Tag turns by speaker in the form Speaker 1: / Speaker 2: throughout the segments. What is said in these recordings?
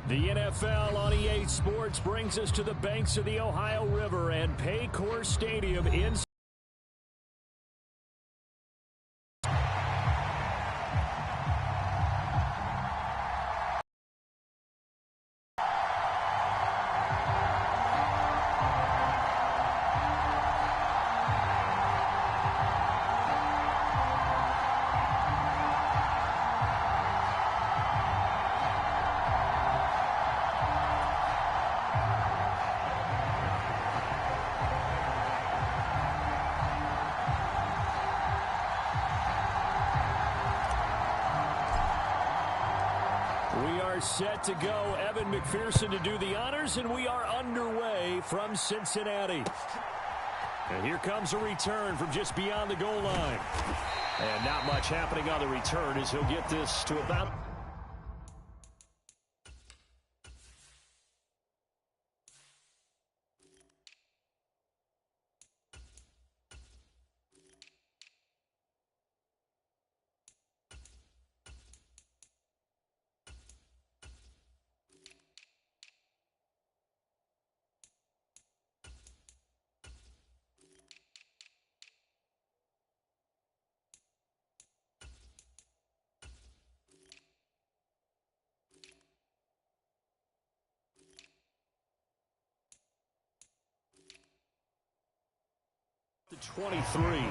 Speaker 1: The NFL on EA Sports brings us to the banks of the Ohio River and Paycor Stadium in set to go. Evan McPherson to do the honors, and we are underway from Cincinnati. And here comes a return from just beyond the goal line. And not much happening on the return as he'll get this to about... The 23.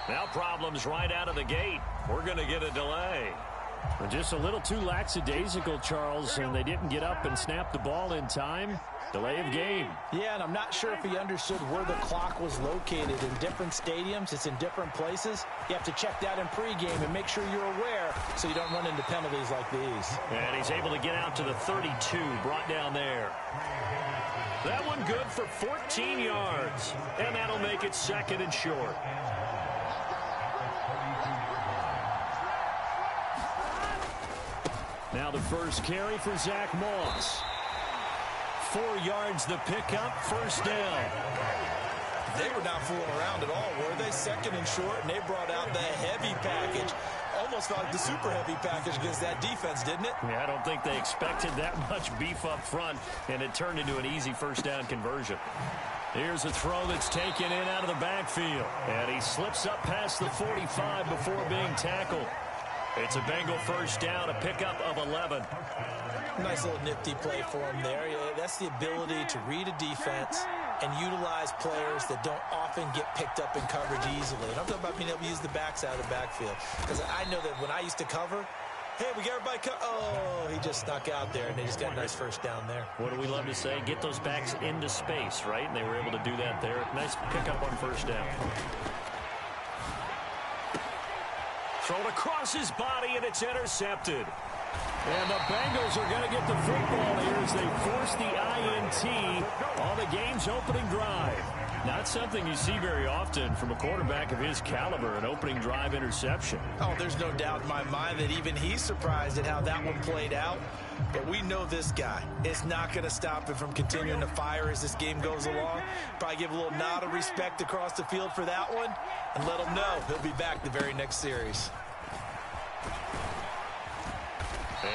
Speaker 1: Now problems right out of the gate. We're going to get a delay. Just a little too lackadaisical, Charles, and they didn't get up and snap the ball in time. Delay of game.
Speaker 2: Yeah, and I'm not sure if he understood where the clock was located. In different stadiums, it's in different places. You have to check that in pregame and make sure you're aware so you don't run into penalties like these.
Speaker 1: And he's able to get out to the 32, brought down there. That one good for 14 yards, and that'll make it second and short. Now the first carry for Zach Moss. 4 yards the pickup, first down.
Speaker 3: They were not fooling around at all, were they? Second and short, and they brought out the heavy package. Almost felt like the super heavy package against that defense, didn't it?
Speaker 1: Yeah, I don't think they expected that much beef up front, and it turned into an easy first down conversion. Here's a throw that's taken in out of the backfield, and he slips up past the 45 before being tackled. It's a Bengal first down, a pickup of 11.
Speaker 2: Nice little nifty play for him there. Yeah, that's the ability to read a defense and utilize players that don't often get picked up in coverage easily. And I'm talking about being able to use the backside of the backfield. Because I know that when I used to cover, hey, we got everybody oh, he just snuck out there, and they just got a nice first down there.
Speaker 1: What do we love to say? Get those backs into space, right? And they were able to do that there. Nice pickup on first down. Thrown across his body, and it's intercepted. And the Bengals are going to get the football here as they force the INT on the game's opening drive. Not something you see very often from a quarterback of his caliber, an opening drive interception.
Speaker 2: Oh, there's no doubt in my mind that even he's surprised at how that one played out. But we know this guy is not going to stop him from continuing to fire as this game goes along. Probably give a little nod of respect across the field for that one and let him know he'll be back the very next series.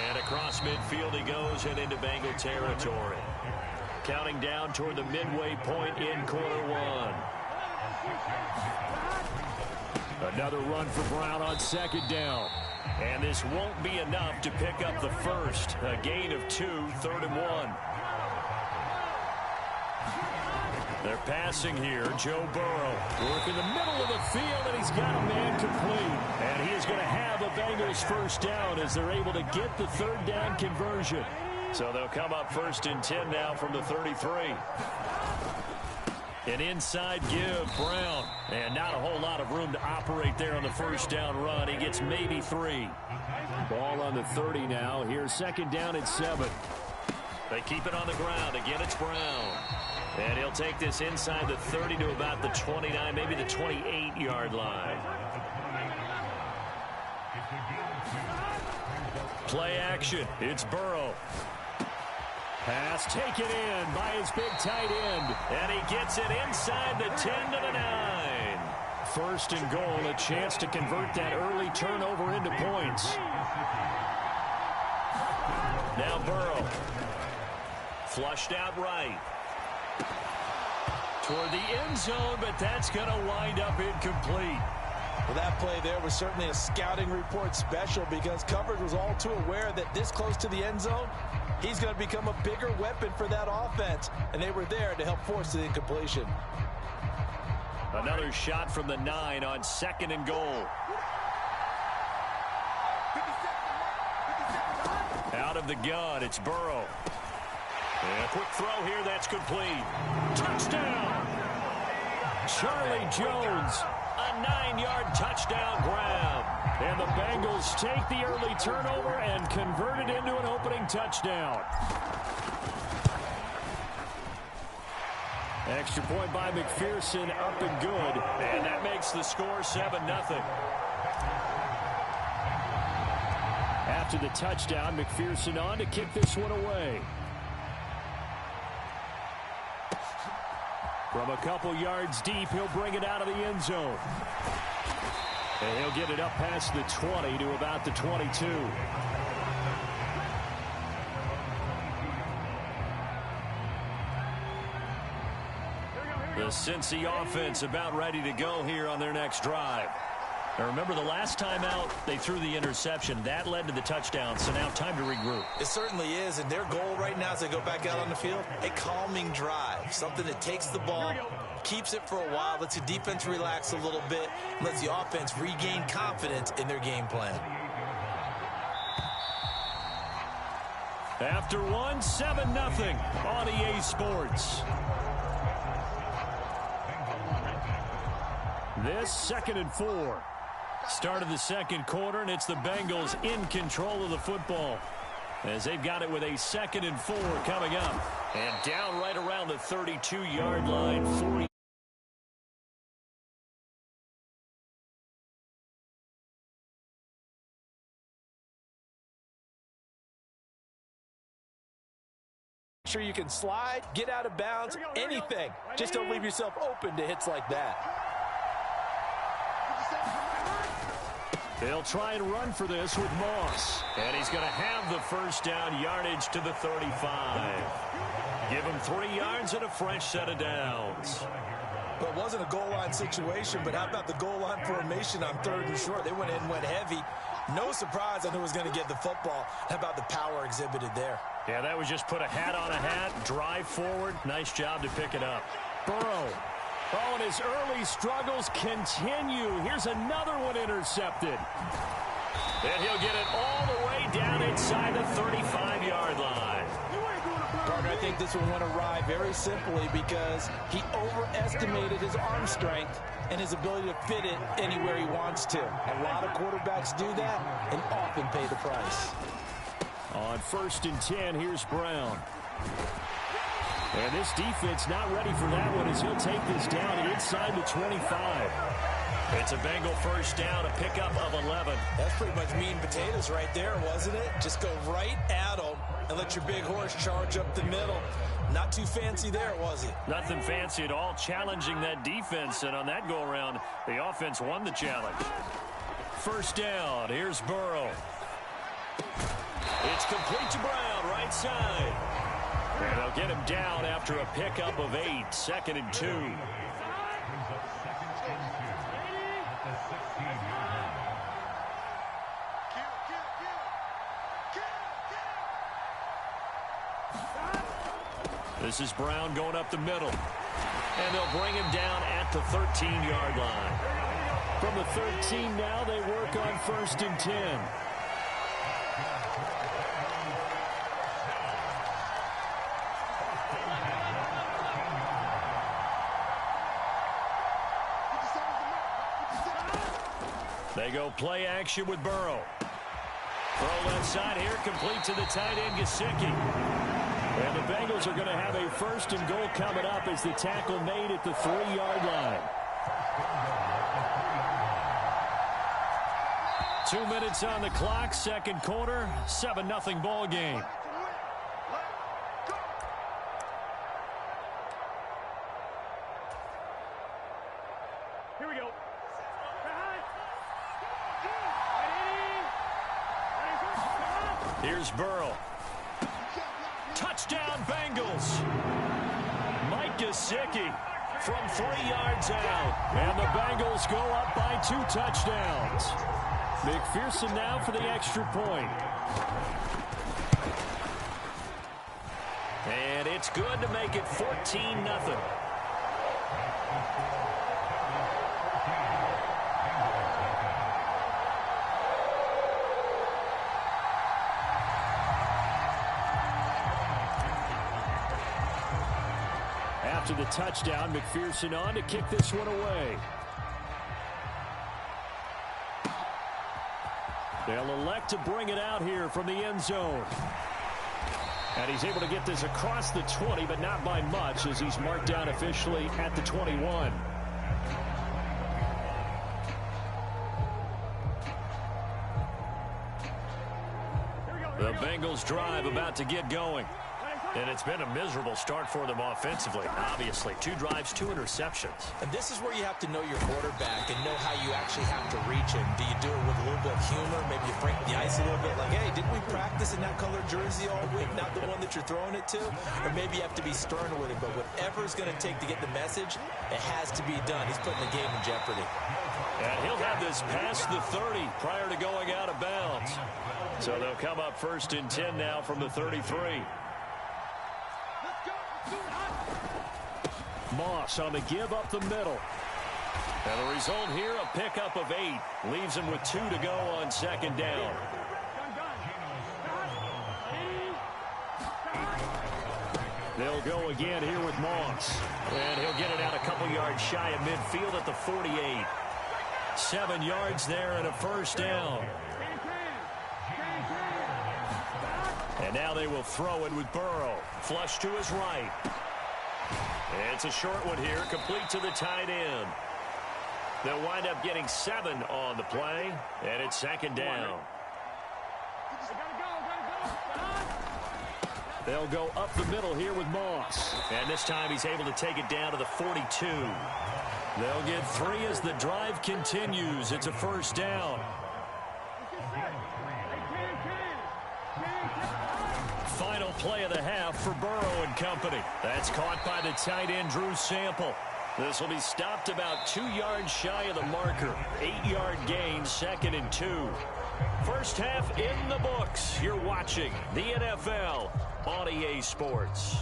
Speaker 1: And across midfield he goes and into Bengal territory. Counting down toward the midway point in quarter one. Another run for Brown on second down. And this won't be enough to pick up the first. A gain of 2, 3rd and 1. They're passing here. Joe Burrow working the middle of the field, and he's got a man complete. And he is going to have a Bengals first down as they're able to get the 3rd down conversion. So they'll come up 1st and 10 now from the 33. An inside give, Brown. And not a whole lot of room to operate there on the first down run. He gets maybe 3. Ball on the 30 now. Here's 2nd down and 7. They keep it on the ground. Again, it's Brown. And he'll take this inside the 30 to about the 29, maybe the 28-yard line. Play action. It's Burrow. Pass taken in by his big tight end. And he gets it inside the 10 to the 9. 1st and goal, a chance to convert that early turnover into points. Now Burrow. Flushed out right. Toward the end zone, but that's going to wind up incomplete.
Speaker 2: Well, that play there was certainly a scouting report special because coverage was all too aware that this close to the end zone, he's going to become a bigger weapon for that offense, and they were there to help force the incompletion.
Speaker 1: Another shot from the 9 on 2nd and goal. Out of the gun, it's Burrow. And a quick throw here, that's complete. Touchdown! Charlie Jones, a 9-yard touchdown grab. And the Bengals take the early turnover and convert it into an opening touchdown. Extra point by McPherson, up and good. And that makes the score 7-0. After the touchdown, McPherson on to kick this one away. From a couple yards deep, he'll bring it out of the end zone. And he'll get it up past the 20 to about the 22. The Cincy offense about ready to go here on their next drive. Now remember, the last time out, they threw the interception. That led to the touchdown, so now time to regroup.
Speaker 2: It certainly is, and their goal right now as they go back out on the field, a calming drive, something that takes the ball, keeps it for a while, lets the defense relax a little bit, lets the offense regain confidence in their game plan.
Speaker 1: After one, 7-0 on EA Sports. This 2nd and 4. Start of the second quarter, and it's the Bengals in control of the football as they've got it with a 2nd and 4 coming up. And down right around the 32-yard line. 40.
Speaker 2: Sure, you can slide, get out of bounds, anything. Just don't leave yourself open to hits like that.
Speaker 1: They'll try and run for this with Moss. And he's going to have the first down, yardage to the 35. Give him 3 yards and a fresh set of downs.
Speaker 2: Well, it wasn't a goal line situation, but how about the goal line formation on 3rd and short? They went in and went heavy. No surprise on who was going to get the football. How about the power exhibited there?
Speaker 1: Yeah, that was just put a hat on a hat, drive forward. Nice job to pick it up. Burrow. Oh, and his early struggles continue. Here's another one intercepted. And he'll get it all the way down inside the 35-yard line.
Speaker 2: Gardner, I think this one went awry very simply because he overestimated his arm strength and his ability to fit it anywhere he wants to. A lot of quarterbacks do that and often pay the price.
Speaker 1: On 1st and 10, here's Brown. And this defense not ready for that one as he'll take this down inside the 25. It's a Bengal first down, a pickup of 11.
Speaker 2: That's pretty much meat and potatoes right there, wasn't it? Just go right at them and let your big horse charge up the middle. Not too fancy there, was it?
Speaker 1: Nothing fancy at all, challenging that defense. And on that go-around, the offense won the challenge. First down, here's Burrow. It's complete to Brown, right side. And they'll get him down after a pickup of 8, 2nd and 2. This is Brown going up the middle. And they'll bring him down at the 13-yard line. From the 13 now, they work on 1st and 10. They go play action with Burrow. Throw left side here, complete to the tight end, Gesicki. And the Bengals are going to have a first and goal coming up as the tackle made at the 3-yard line. 2 minutes on the clock, second quarter, 7-0 ball game.
Speaker 4: Here we go.
Speaker 1: Here's Burrow. Touchdown, Bengals. Mike Gesicki from 3 yards out. And the Bengals go up by 2 touchdowns. McPherson now for the extra point. And it's good to make it 14-0. After the touchdown, McPherson on to kick this one away. They'll elect to bring it out here from the end zone. And he's able to get this across the 20, but not by much as he's marked down officially at the 21. The Bengals drive about to get going. And it's been a miserable start for them offensively. Obviously, 2 drives, 2 interceptions.
Speaker 2: And this is where you have to know your quarterback and know how you actually have to reach him. Do you do it with a little bit of humor? Maybe you break the ice a little bit like, hey, didn't we practice in that colored jersey all week? Not the one that you're throwing it to? Or maybe you have to be stern with him. But whatever it's going to take to get the message, it has to be done. He's putting the game in jeopardy.
Speaker 1: And he'll have this past the 30 prior to going out of bounds. So they'll come up first and 10 now from the 33. Moss on the give up the middle. And the result here, a pickup of 8. Leaves him with 2 to go on second down. They'll go again here with Moss. And he'll get it out a couple yards shy of midfield at the 48. 7 yards there and a first down. And now they will throw it with Burrow. Flush to his right. It's a short one here, complete to the tight end. They'll wind up getting 7 on the play, and it's second down. They'll go up the middle here with Moss. And this time he's able to take it down to the 42. They'll get 3 as the drive continues. It's a first down. Final play of the half for Burrow and company. That's caught by the tight end, Drew Sample. This will be stopped about 2 yards shy of the marker. 8-yard gain, second and 2. First half in the books. You're watching the NFL on EA Sports.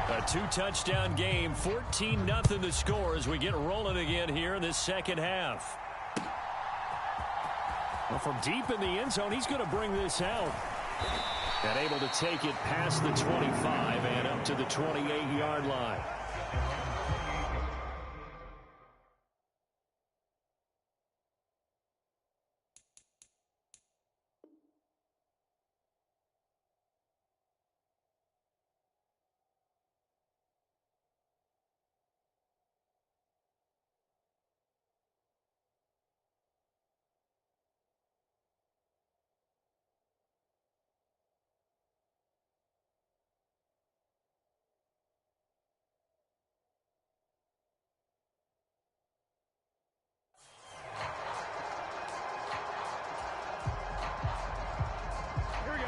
Speaker 1: A 2-touchdown game, 14-0 the score as we get rolling again here in this second half. Well, from deep in the end zone, he's going to bring this out. And able to take it past the 25 and up to the 28-yard line.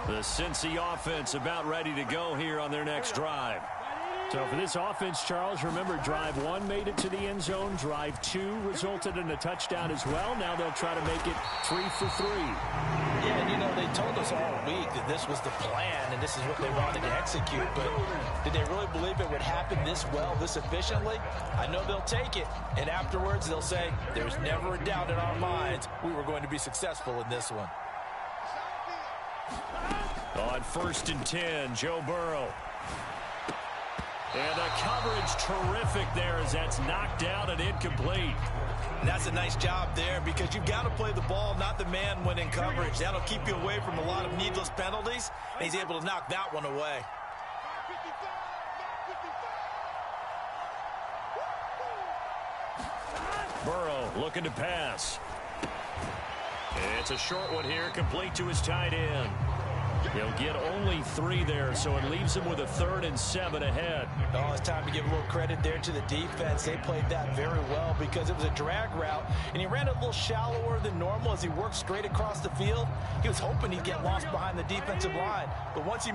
Speaker 1: The Cincy offense about ready to go here on their next drive. So for this offense, Charles, remember, drive 1 made it to the end zone. Drive 2 resulted in a touchdown as well. Now they'll try to make it 3 for 3.
Speaker 2: Yeah, and you know, they told us all week that this was the plan and this is what they wanted to execute. But did they really believe it would happen this well, this efficiently? I know they'll take it. And afterwards, they'll say, there's never a doubt in our minds we were going to be successful in this one.
Speaker 1: On 1st and 10, Joe Burrow. And the coverage terrific there as that's knocked out and incomplete.
Speaker 2: And that's a nice job there because you've got to play the ball, not the man when in coverage. That'll keep you away from a lot of needless penalties, and he's able to knock that one away.
Speaker 1: Burrow looking to pass. It's a short one here, complete to his tight end. He'll get only 3 there, so it leaves him with a 3rd and 7 ahead.
Speaker 2: Oh, it's time to give a little credit there to the defense. They played that very well because it was a drag route, and he ran a little shallower than normal as he worked straight across the field. He was hoping he'd get lost behind the defensive line, but once he...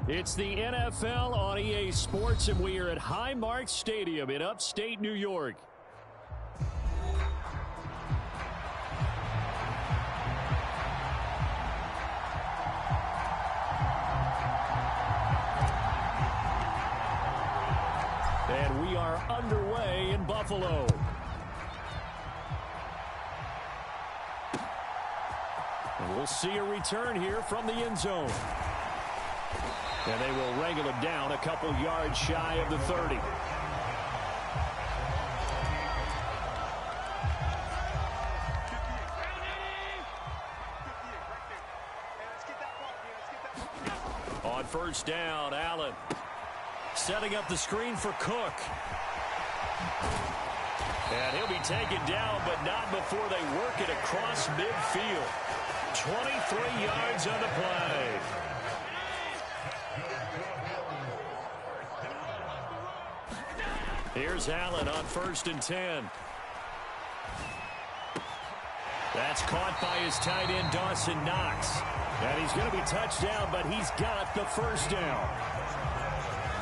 Speaker 1: It's the NFL on EA Sports, and we are at Highmark Stadium in upstate New York. And we are underway in Buffalo. And we'll see a return here from the end zone. And they will wrangle it down a couple yards shy of the 30. On 1st down, Allen setting up the screen for Cook. And he'll be taken down, but not before they work it across midfield. 23 yards on the play. Here's Allen on 1st and 10. That's caught by his tight end, Dawson Knox. And he's going to be touched down, but he's got the 1st down.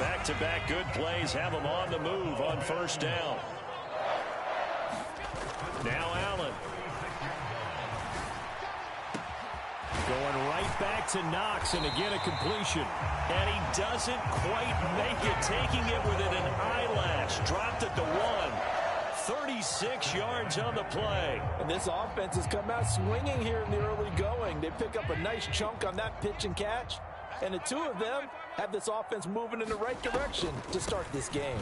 Speaker 1: Back-to-back good plays have him on the move on 1st down. Now Allen. Going right back to Knox, and again a completion. And he doesn't quite make it, taking it within an eyelash. Dropped at the 1. 36 yards on the play.
Speaker 2: And this offense has come out swinging here in the early going. They pick up a nice chunk on that pitch and catch. And the 2 of them have this offense moving in the right direction to start this game.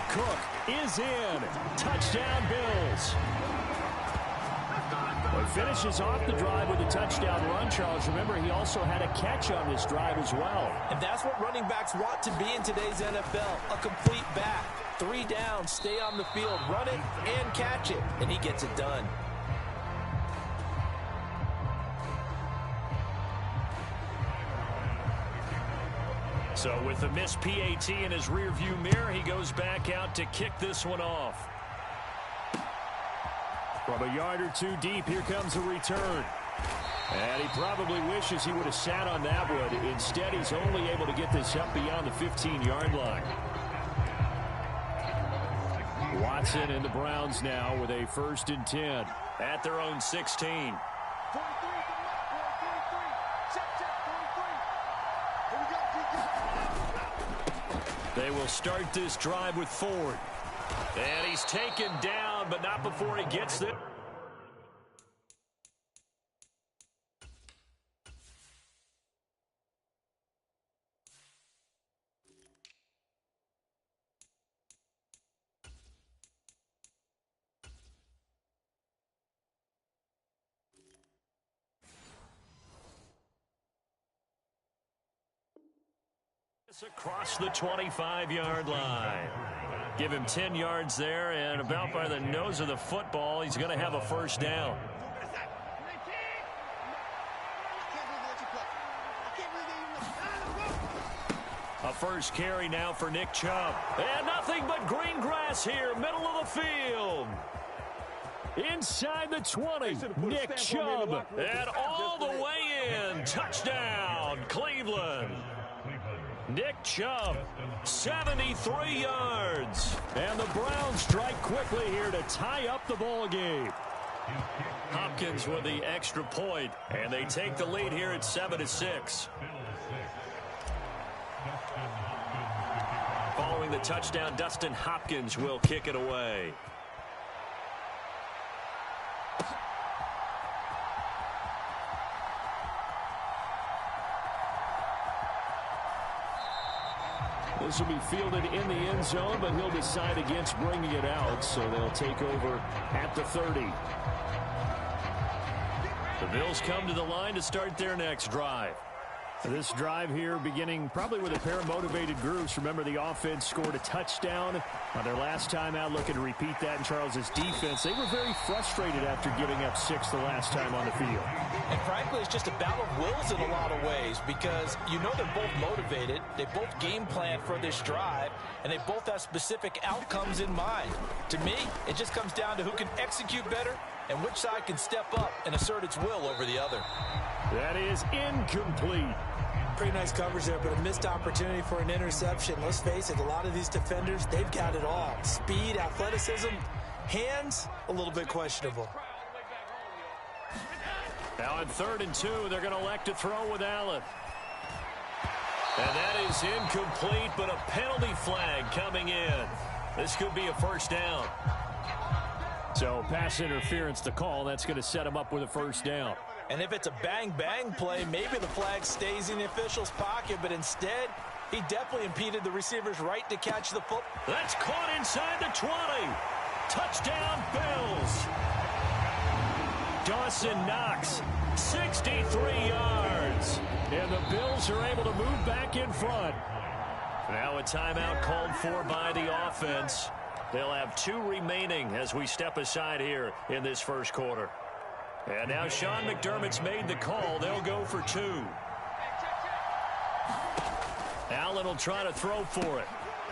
Speaker 1: Cook is in. Touchdown, Bills. Well, he finishes off the drive with a touchdown run, Charles. Remember, he also had a catch on this drive as well.
Speaker 2: And that's what running backs want to be in today's NFL, a complete back. 3 down, stay on the field, run it, and catch it. And he gets it done.
Speaker 1: So with the missed PAT in his rearview mirror, he goes back out to kick this one off. From a yard or two deep, here comes a return. And he probably wishes he would have sat on that one. Instead, he's only able to get this up beyond the 15-yard line. Watson and the Browns now with a 1st and 10 at their own 16. They will start this drive with Ford. And he's taken down, but not before he gets there. Across the 25-yard line. Give him 10 yards there, and about by the nose of the football, he's going to have a 1st down. A 1st carry now for Nick Chubb. And nothing but green grass here, middle of the field. Inside the 20, Nick Chubb. And all the way in. Touchdown, Cleveland. Nick Chubb, 73 yards. And the Browns strike quickly here to tie up the ball game. Hopkins with the extra point, and they take the lead here at 7-6. Following the touchdown, Dustin Hopkins will kick it away. This will be fielded in the end zone, but he'll decide against bringing it out, so they'll take over at the 30. The Bills come to the line to start their next drive. This drive here beginning probably with a pair of motivated groups. Remember, the offense scored a touchdown on their last time out, looking to repeat that in Charles's defense. They were very frustrated after giving up 6 the last time on the field.
Speaker 2: And frankly, it's just a battle of wills in a lot of ways, because you know they're both motivated. They both game plan for this drive, and they both have specific outcomes in mind. To me, it just comes down to who can execute better and which side can step up and assert its will over the other.
Speaker 1: That is incomplete.
Speaker 2: Pretty nice coverage there, but a missed opportunity for an interception. Let's face it, a lot of these defenders, they've got it all. Speed, athleticism, hands, a little bit questionable.
Speaker 1: Now on 3rd and 2, they're going to elect to throw with Allen. And that is incomplete, but a penalty flag coming in. This could be a 1st down. So pass interference the call. That's going to set him up with a 1st down.
Speaker 2: And if it's a bang-bang play, maybe the flag stays in the official's pocket, but instead, he definitely impeded the receiver's right to catch the football.
Speaker 1: That's caught inside the 20. Touchdown, Bills. Dawson Knox, 63 yards. And the Bills are able to move back in front. Now a timeout called for by the offense. They'll have 2 remaining as we step aside here in this 1st quarter. And now Sean McDermott's made the call. They'll go for 2. Allen will try to throw for it.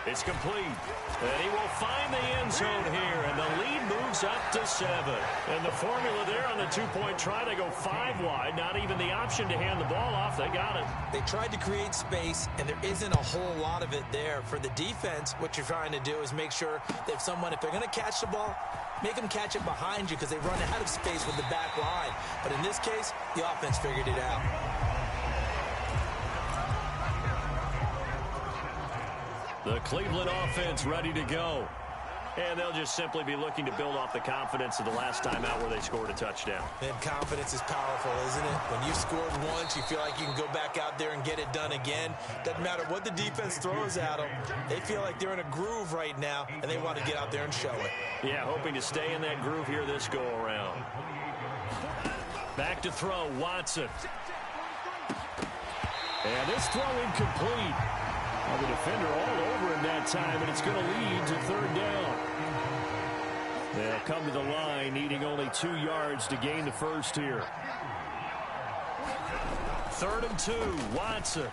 Speaker 1: It's complete. And he will find the end zone here, and the lead moves up to 7. And the formula there on the 2-point try, they go 5 wide. Not even the option to hand the ball off. They got it.
Speaker 2: They tried to create space, and there isn't a whole lot of it there. For the defense, what you're trying to do is make sure that if they're going to catch the ball, make them catch it behind you, because they run out of space with the back line. But in this case, the offense figured it out.
Speaker 1: The Cleveland offense ready to go. And they'll just simply be looking to build off the confidence of the last time out where they scored a touchdown.
Speaker 2: And confidence is powerful, isn't it? When you scored once, you feel like you can go back out there and get it done again. Doesn't matter what the defense throws at them. They feel like they're in a groove right now, and they want to get out there and show it.
Speaker 1: Yeah, hoping to stay in that groove here this go-around. Back to throw, Watson. And this throw incomplete. The defender all over him that time, and it's going to lead to 3rd down. They'll come to the line, needing only 2 yards to gain the 1st here. 3rd and 2, Watson.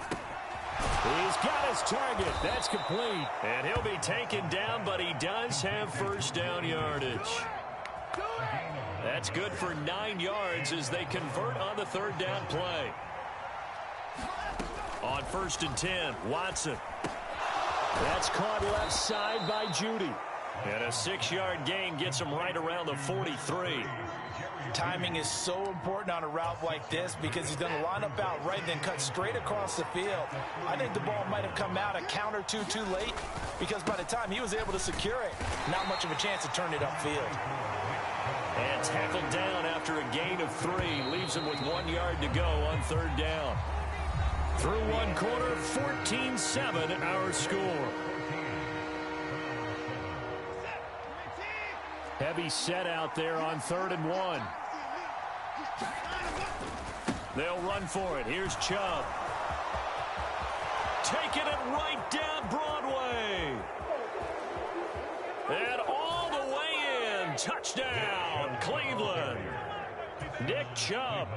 Speaker 1: He's got his target. That's complete. And he'll be taken down, but he does have 1st down yardage. That's good for 9 yards as they convert on the third down play. On 1st and 10, Watson. That's caught left side by Judy. And a 6-yard gain gets him right around the 43.
Speaker 2: Timing is so important on a route like this because he's going to line up out right and then cut straight across the field. I think the ball might have come out a count or two too late because by the time he was able to secure it, not much of a chance to turn it upfield.
Speaker 1: And tackled down after a gain of 3. Leaves him with 1 yard to go on third down. Through one quarter, 14-7 our score. Heavy set out there on 3rd and 1. They'll run for it. Here's Chubb. Taking it right down Broadway. And all the way in. Touchdown, Cleveland. Nick Chubb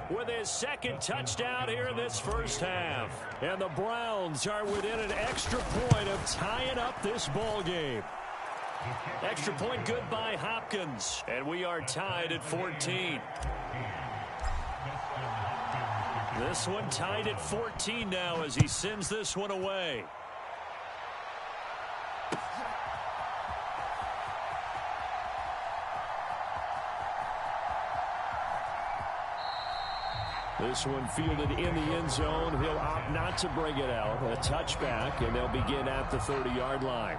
Speaker 1: with his 2nd touchdown here in this first half. And the Browns are within an extra point of tying up this ball game. Extra point good by Hopkins. And we are tied at 14. This one tied at 14 now as he sends this one away. This one fielded in the end zone. He'll opt not to bring it out. A touchback, and they'll begin at the 30-yard line.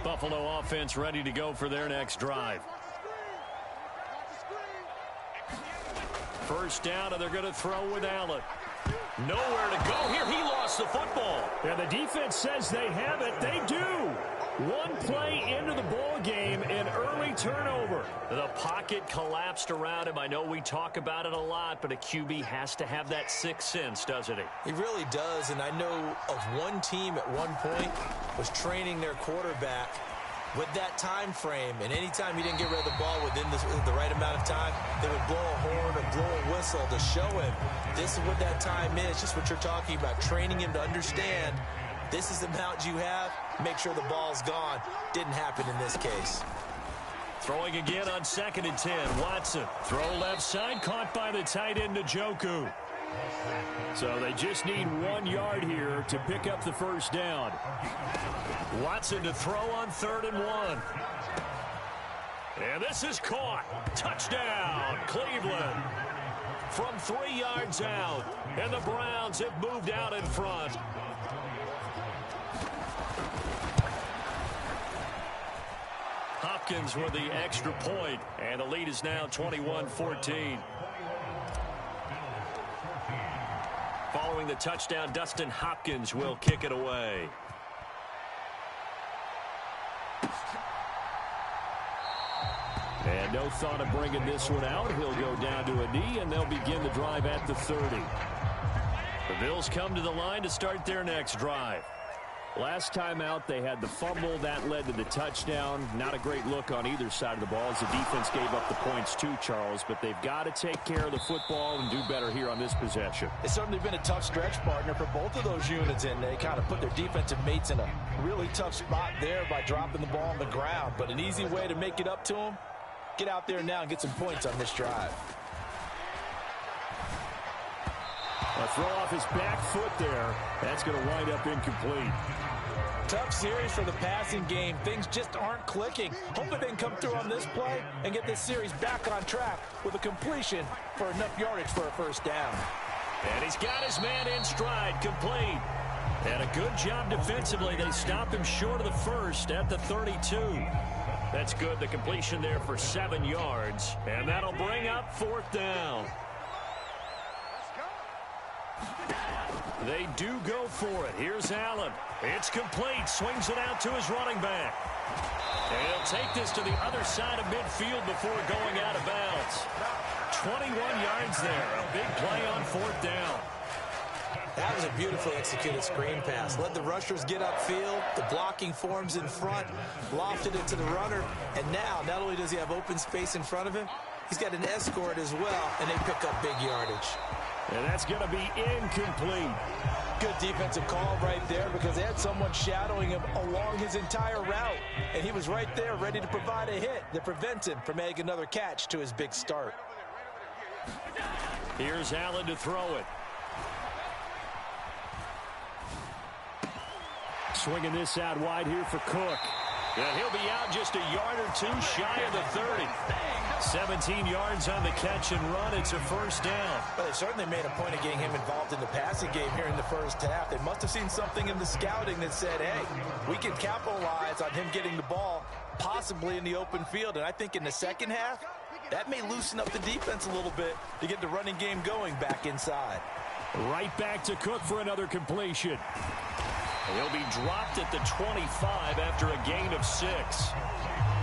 Speaker 1: Buffalo offense ready to go for their next drive. First down, and they're going to throw with Allen. Nowhere to go here. He lost the football. And the defense says they have it. They do. One play into the ball game, an early turnover. The pocket collapsed around him. I know we talk about it a lot, but a QB has to have that sixth sense, doesn't he?
Speaker 2: He really does, and I know of one team at one point was training their quarterback with that time frame, and anytime he didn't get rid of the ball within the right amount of time, they would blow a horn or blow a whistle to show him this is what that time is, just what you're talking about, training him to understand this is the amount you have, make sure the ball's gone. Didn't happen in this case.
Speaker 1: Throwing again on 2nd and 10, Watson. Throw left side, caught by the tight end Njoku. So they just need 1 yard here to pick up the first down. Watson to throw on 3rd and 1. And this is caught. Touchdown, Cleveland. From 3 yards out. And the Browns have moved out in front. Hopkins with the extra point, and the lead is now 21-14. Following the touchdown, Dustin Hopkins will kick it away. And no thought of bringing this one out. He'll go down to a knee, and they'll begin the drive at the 30. The Bills come to the line to start their next drive. Last time out, they had the fumble. That led to the touchdown. Not a great look on either side of the ball as the defense gave up the points too, Charles. But they've got to take care of the football and do better here on this possession.
Speaker 2: It's certainly been a tough stretch, partner, for both of those units, and they kind of put their defensive mates in a really tough spot there by dropping the ball on the ground. But an easy way to make it up to them, get out there now and get some points on this drive.
Speaker 1: A throw off his back foot there. That's going to wind up incomplete.
Speaker 2: Tough series for the passing game. Things just aren't clicking. Hoping they can come through on this play and get this series back on track with a completion for enough yardage for a first down.
Speaker 1: And he's got his man in stride, complete. And a good job defensively. They stop him short of the first at the 32. That's good. The completion there for 7 yards. And that'll bring up 4th down. They do go for it. Here's Allen. It's complete. Swings it out to his running back. And he'll take this to the other side of midfield before going out of bounds. 21 yards there. A big play on 4th down.
Speaker 2: That was a beautifully executed screen pass. Let the rushers get upfield. The blocking forms in front. Lofted it to the runner. And now, not only does he have open space in front of him, he's got an escort as well, and they pick up big yardage.
Speaker 1: And that's going to be incomplete.
Speaker 2: Good defensive call right there because they had someone shadowing him along his entire route. And he was right there ready to provide a hit that prevents him from making another catch to his big start.
Speaker 1: Here's Allen to throw it. Swinging this out wide here for Cook. And he'll be out just a yard or two shy of the 30. 17 yards on the catch and run. It's a first down.
Speaker 2: But they certainly made a point of getting him involved in the passing game here in the first half. They must have seen something in the scouting that said, hey, we can capitalize on him getting the ball possibly in the open field. And I think in the second half, that may loosen up the defense a little bit to get the running game going back inside.
Speaker 1: Right back to Cook for another completion. He'll be dropped at the 25 after a gain of 6.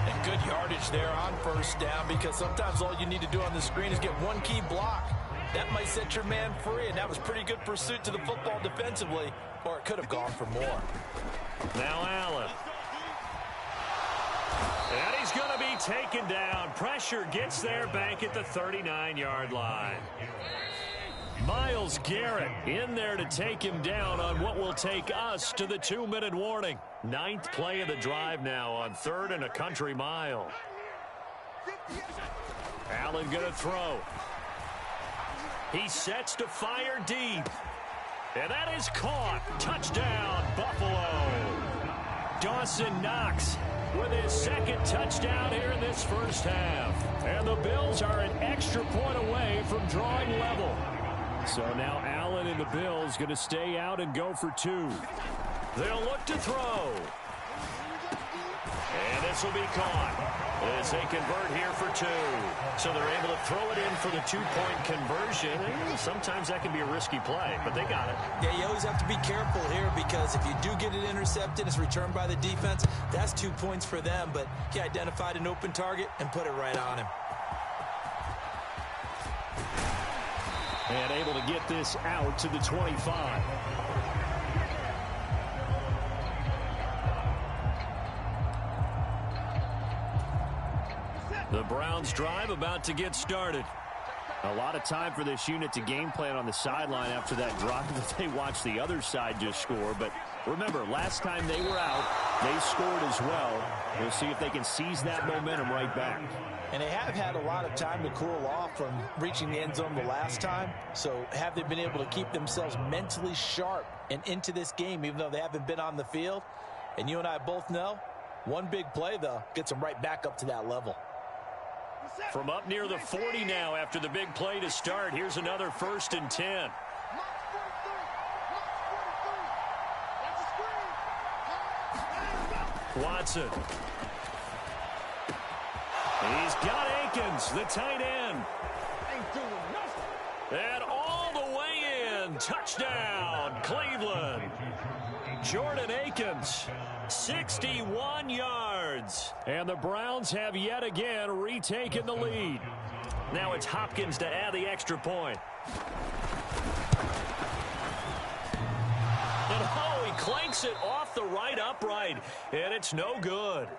Speaker 2: And good yardage there on first down because sometimes all you need to do on the screen is get one key block. That might set your man free, and that was pretty good pursuit to the football defensively, or it could have gone for more.
Speaker 1: Now Allen. And he's going to be taken down. Pressure gets there back at the 39-yard line. Myles Garrett in there to take him down on what will take us to the 2-minute warning. 9th play of the drive now on 3rd and a country mile. Allen going to throw. He sets to fire deep. And that is caught. Touchdown, Buffalo. Dawson Knox with his 2nd touchdown here in this first half. And the Bills are an extra point away from drawing level. So now Allen and the Bills going to stay out and go for 2. They'll look to throw. And this will be caught as they convert here for 2. So they're able to throw it in for the 2-point conversion. And sometimes that can be a risky play, but they got it.
Speaker 2: Yeah, you always have to be careful here because if you do get it intercepted, it's returned by the defense. That's 2 points for them, but he identified an open target and put it right on him.
Speaker 1: And able to get this out to the 25. The Browns drive about to get started. A lot of time for this unit to game plan on the sideline after that drop that they watched the other side just score. But remember, last time they were out, they scored as well. We'll see if they can seize that momentum right back.
Speaker 2: And they have had a lot of time to cool off from reaching the end zone the last time. So have they been able to keep themselves mentally sharp and into this game, even though they haven't been on the field? And you and I both know, one big play, though, gets them right back up to that level.
Speaker 1: From up near the 40 now after the big play to start. Here's another 1st and 10. Watson. He's got Akins, the tight end. And all the way in. Touchdown, Cleveland. Jordan Akins, 61 yards. And the Browns have yet again retaken the lead. Now it's Hopkins to add the extra point. And oh, he clanks it off the right upright. And it's no good.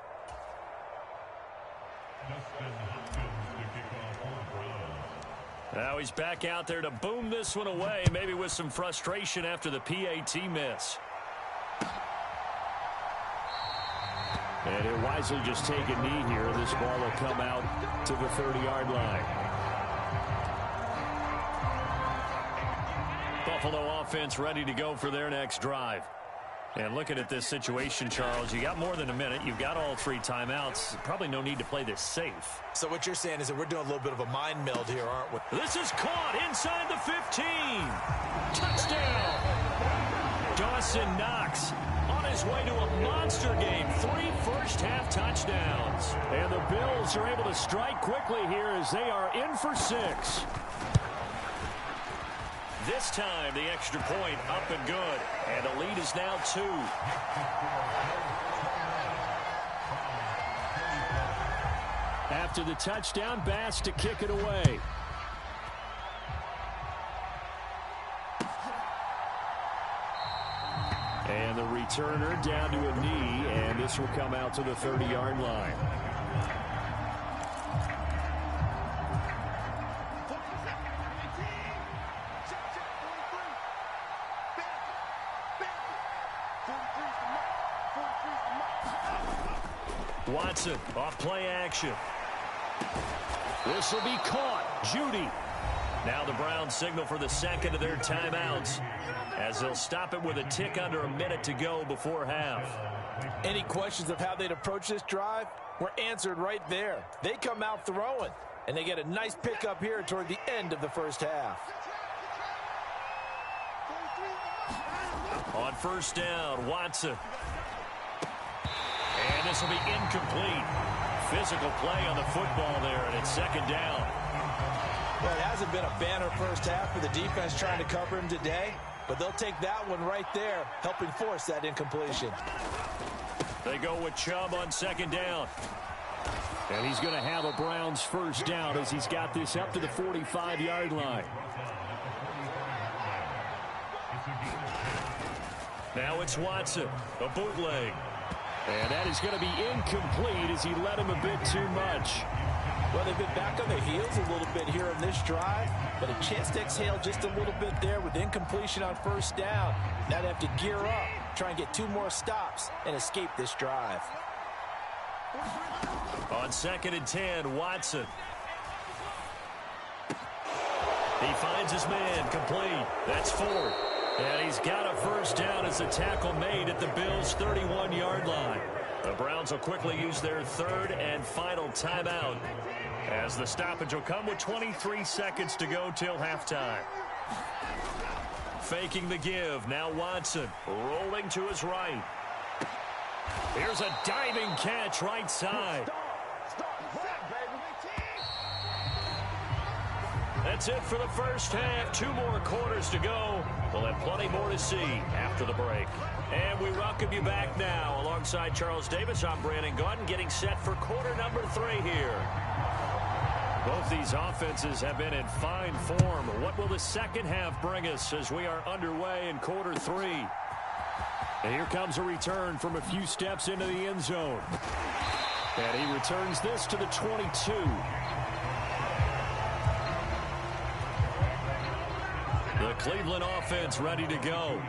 Speaker 1: Now he's back out there to boom this one away, maybe with some frustration after the PAT miss. And he'll wisely just take a knee here. This ball will come out to the 30-yard line. Buffalo offense ready to go for their next drive. And looking at this situation, Charles, you got more than a minute. You've got all 3 timeouts. Probably no need to play this safe.
Speaker 2: So what you're saying is that we're doing a little bit of a mind meld here, aren't we?
Speaker 1: This is caught inside the 15. Touchdown. Dawson Knox on his way to a monster game. 3 first-half touchdowns. And the Bills are able to strike quickly here as they are in for 6. This time, the extra point up and good. And the lead is now 2. After the touchdown, Bass to kick it away. And the returner down to a knee, and this will come out to the 30-yard line. Watson off play action. This will be caught. Judy. Now the Browns signal for the second of their timeouts as they'll stop it with a tick under a minute to go before half.
Speaker 2: Any questions of how they'd approach this drive were answered right there. They come out throwing, and they get a nice pickup here toward the end of the first half.
Speaker 1: On first down, Watson. And this will be incomplete. Physical play on the football there, and it's second down.
Speaker 2: Well, it hasn't been a banner first half for the defense trying to cover him today, but they'll take that one right there, helping force that incompletion.
Speaker 1: They go with Chubb on second down. And he's going to have a Browns first down as he's got this up to the 45-yard line. Now it's Watson, a bootleg. And that is going to be incomplete as he led him a bit too much.
Speaker 2: Well, they've been back on their heels a little bit here on this drive, but a chance to exhale just a little bit there with incompletion on first down. Now they have to gear up, try and get 2 more stops and escape this drive.
Speaker 1: On second and 10, Watson. He finds his man, complete. That's 4. And he's got a first down as the tackle made at the Bills' 31-yard line. The Browns will quickly use their third and final timeout as the stoppage will come with 23 seconds to go till halftime. Faking the give. Now Watson rolling to his right. Here's a diving catch right side. That's it for the first half. 2 more quarters to go. We'll have plenty more to see after the break. And we welcome you back now. Alongside Charles Davis, I'm Brandon Gaudin, getting set for quarter number 3 here. Both these offenses have been in fine form. What will the second half bring us as we are underway in quarter 3? And here comes a return from a few steps into the end zone. And he returns this to the 22. The Cleveland offense ready to go.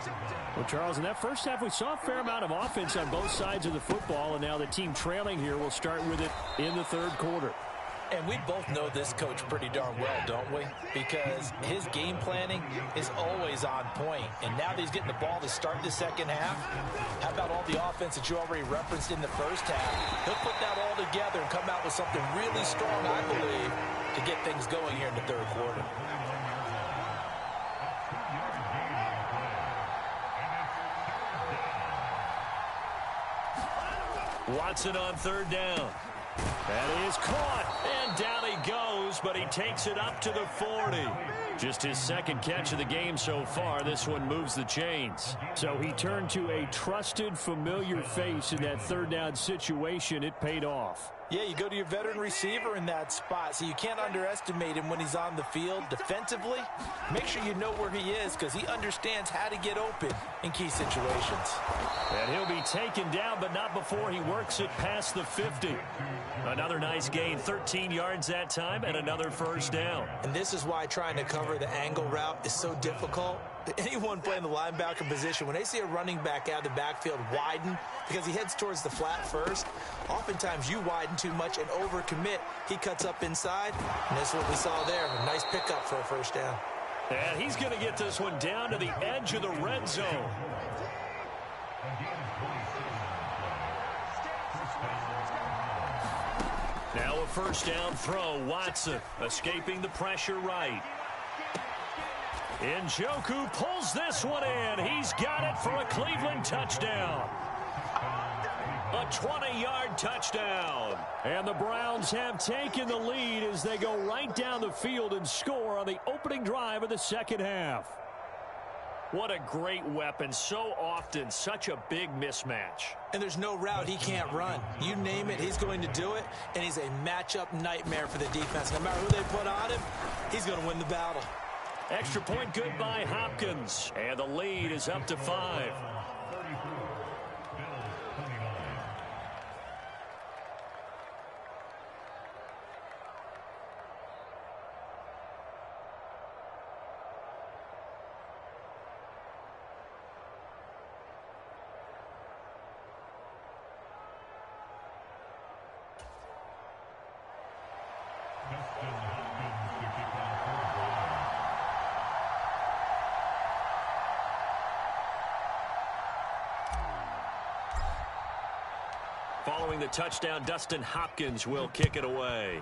Speaker 1: Well, Charles, in that first half, we saw a fair amount of offense on both sides of the football, and now the team trailing here will start with it in the third quarter.
Speaker 2: And we both know this coach pretty darn well, don't we? Because his game planning is always on point. And now that he's getting the ball to start the second half, how about all the offense that you already referenced in the first half? He'll put that all together and come out with something really strong, I believe, to get things going here in the third quarter.
Speaker 1: Watson on third down. That is caught, and down he goes, but he takes it up to the 40. Just his second catch of the game so far. This one moves the chains. So he turned to a trusted, familiar face in that third down situation. It paid off.
Speaker 2: Yeah, you go to your veteran receiver in that spot, so you can't underestimate him when he's on the field defensively. Make sure you know where he is because he understands how to get open in key situations.
Speaker 1: And he'll be taken down, but not before he works it past the 50. Another nice gain, 13 yards that time, and another first down.
Speaker 2: And this is why trying to cover the angle route is so difficult. Anyone playing the linebacker position, when they see a running back out of the backfield widen because he heads towards the flat first, oftentimes you widen too much and overcommit. He cuts up inside, and that's what we saw there. A nice pickup for a first down.
Speaker 1: And he's going to get this one down to the edge of the red zone. Now a first down throw. Watson escaping the pressure right. Njoku pulls this one in. He's got it for a Cleveland touchdown. A 20-yard touchdown. And the Browns have taken the lead as they go right down the field and score on the opening drive of the second half. What a great weapon. So often, such a big mismatch.
Speaker 2: And there's no route he can't run. You name it, he's going to do it. And he's a matchup nightmare for the defense. No matter who they put on him, he's going to win the battle.
Speaker 1: Extra point good by Hopkins. And the lead is up to 5. Following the touchdown, Dustin Hopkins will kick it away.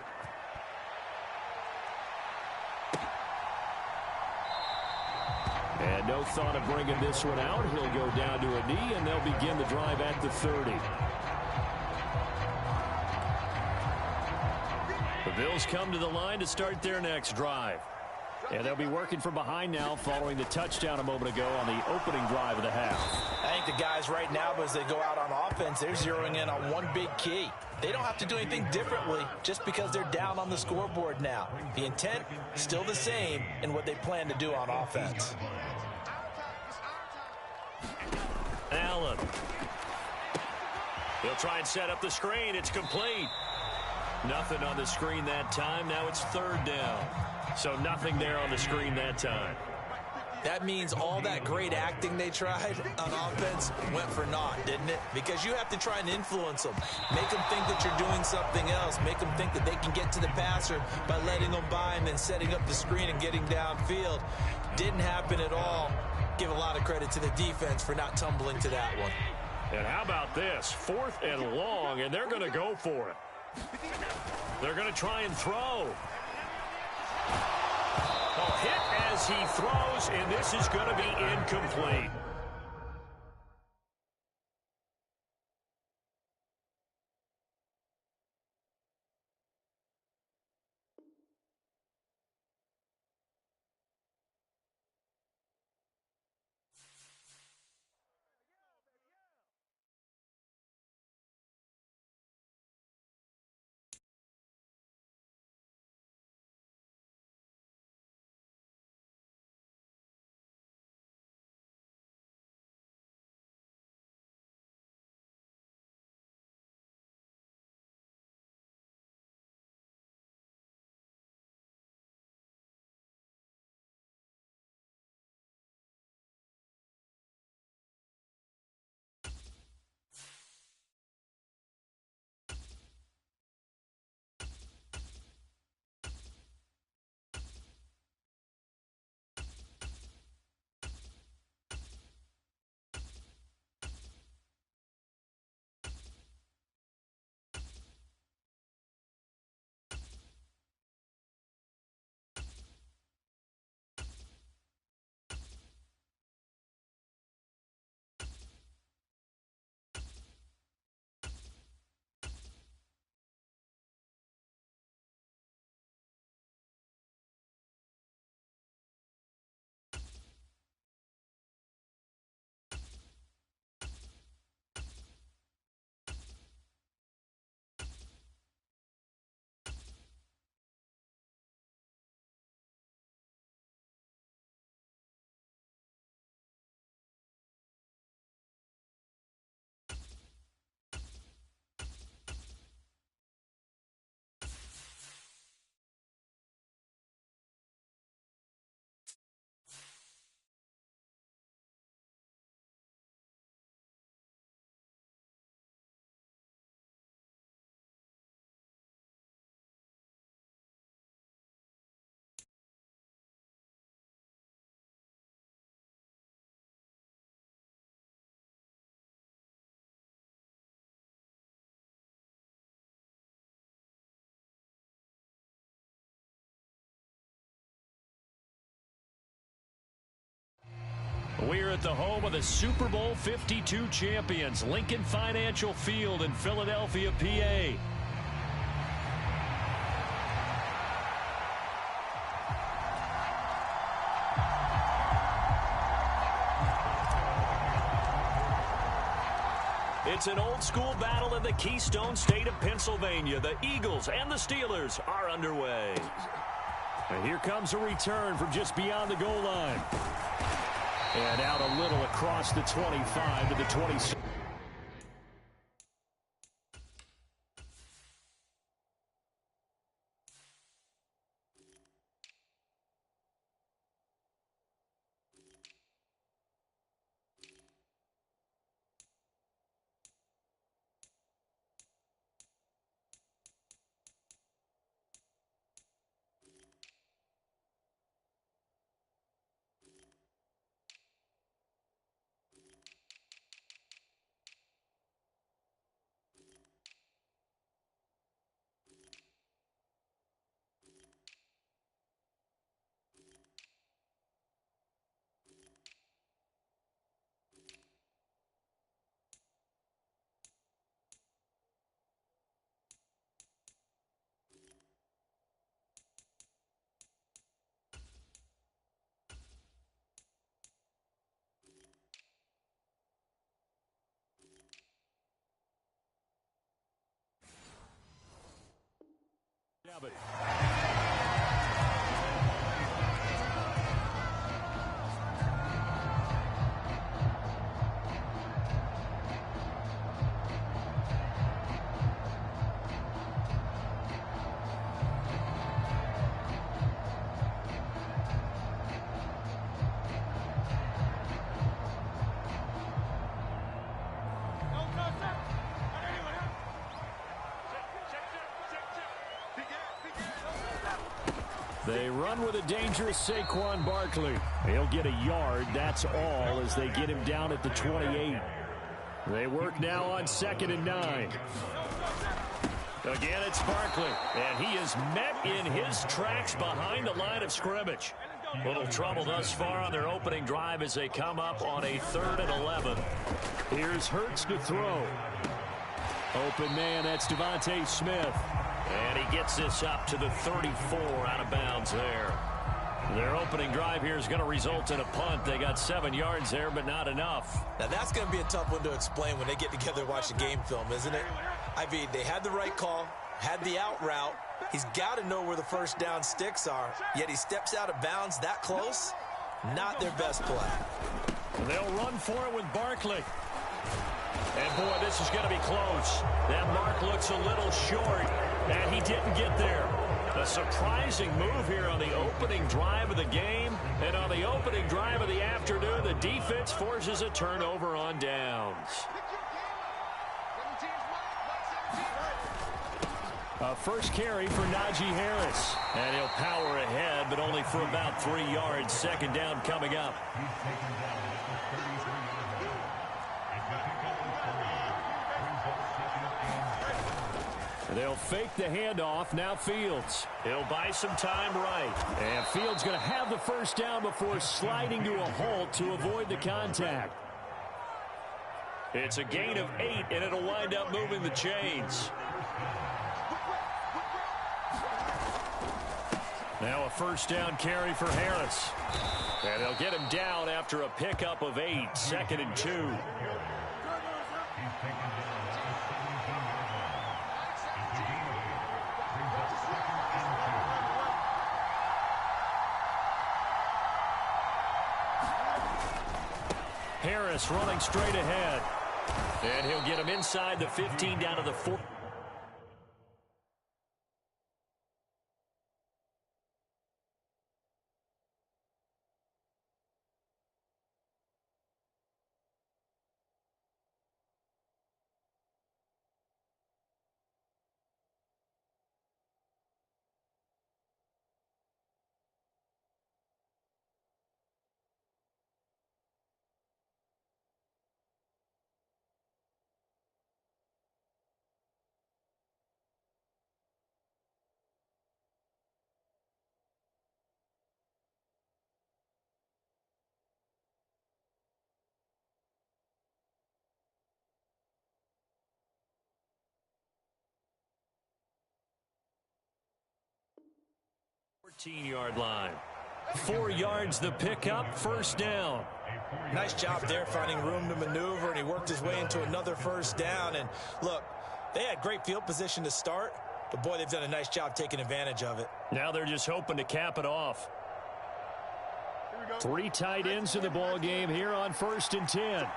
Speaker 1: And no thought of bringing this one out. He'll go down to a knee, and they'll begin the drive at the 30. The Bills come to the line to start their next drive. And they'll be working from behind now following the touchdown a moment ago on the opening drive of the half.
Speaker 2: I think the guys right now, as they go out on offense, they're zeroing in on one big key. They don't have to do anything differently just because they're down on the scoreboard now. The intent, still the same in what they plan to do on offense.
Speaker 1: Allen. He'll try and set up the screen. It's complete. Nothing on the screen that time. Now it's third down. So nothing there on the screen that time.
Speaker 2: That means all that great acting they tried on offense went for naught, didn't it? Because you have to try and influence them. Make them think that you're doing something else. Make them think that they can get to the passer by letting them by and then setting up the screen and getting downfield. Didn't happen at all. Give a lot of credit to the defense for not tumbling to that one.
Speaker 1: And how about this? 4th and long, and they're going to go for it. They're going to try and throw. A hit as he throws, and this is going to be incomplete. We're at the home of the Super Bowl 52 champions, Lincoln Financial Field in Philadelphia, PA. It's an old-school battle in the Keystone State of Pennsylvania. The Eagles and the Steelers are underway. And here comes a return from just beyond the goal line. And out a little across the 25 to the 26. They run with a dangerous Saquon Barkley. He'll get a yard. That's all as they get him down at the 28. They work now on 2nd and 9. Again, it's Barkley, and he is met in his tracks behind the line of scrimmage. Little trouble thus far on their opening drive as they come up on a 3rd and 11. Here's Hurts to throw. Open man, that's Devontae Smith. And he gets this up to the 34 out of bounds there. Their opening drive here is going to result in a punt. They got 7 yards there, but not enough.
Speaker 2: Now, that's going to be a tough one to explain when they get together and watch the game film, isn't it? I mean, they had the right call, had the out route. He's got to know where the first down sticks are, yet he steps out of bounds that close. Not their best play.
Speaker 1: They'll run for it with Barkley. And, boy, this is going to be close. That mark looks a little short, and he didn't get there. A surprising move here on the opening drive of the game. And on the opening drive of the afternoon, the defense forces a turnover on downs. A first carry for Najee Harris. And he'll power ahead, but only for about 3 yards. 2nd down coming up. They'll fake the handoff. Now Fields. He'll buy some time right. And Fields going to have the first down before sliding to a halt to avoid the contact. It's a gain of 8, and it'll wind up moving the chains. Now a first down carry for Harris. And they'll get him down after a pickup of 8. 2nd and 2. Harris running straight ahead. And he'll get him inside the 15 down to the 4. Yard line. 4 yards the pickup, first down.
Speaker 2: Nice job there finding room to maneuver, and he worked his way into another first down. And look, they had great field position to start, but boy, they've done a nice job taking advantage of it.
Speaker 1: Now they're just hoping to cap it off. 3 tight ends in the ball game here on 1st and 10.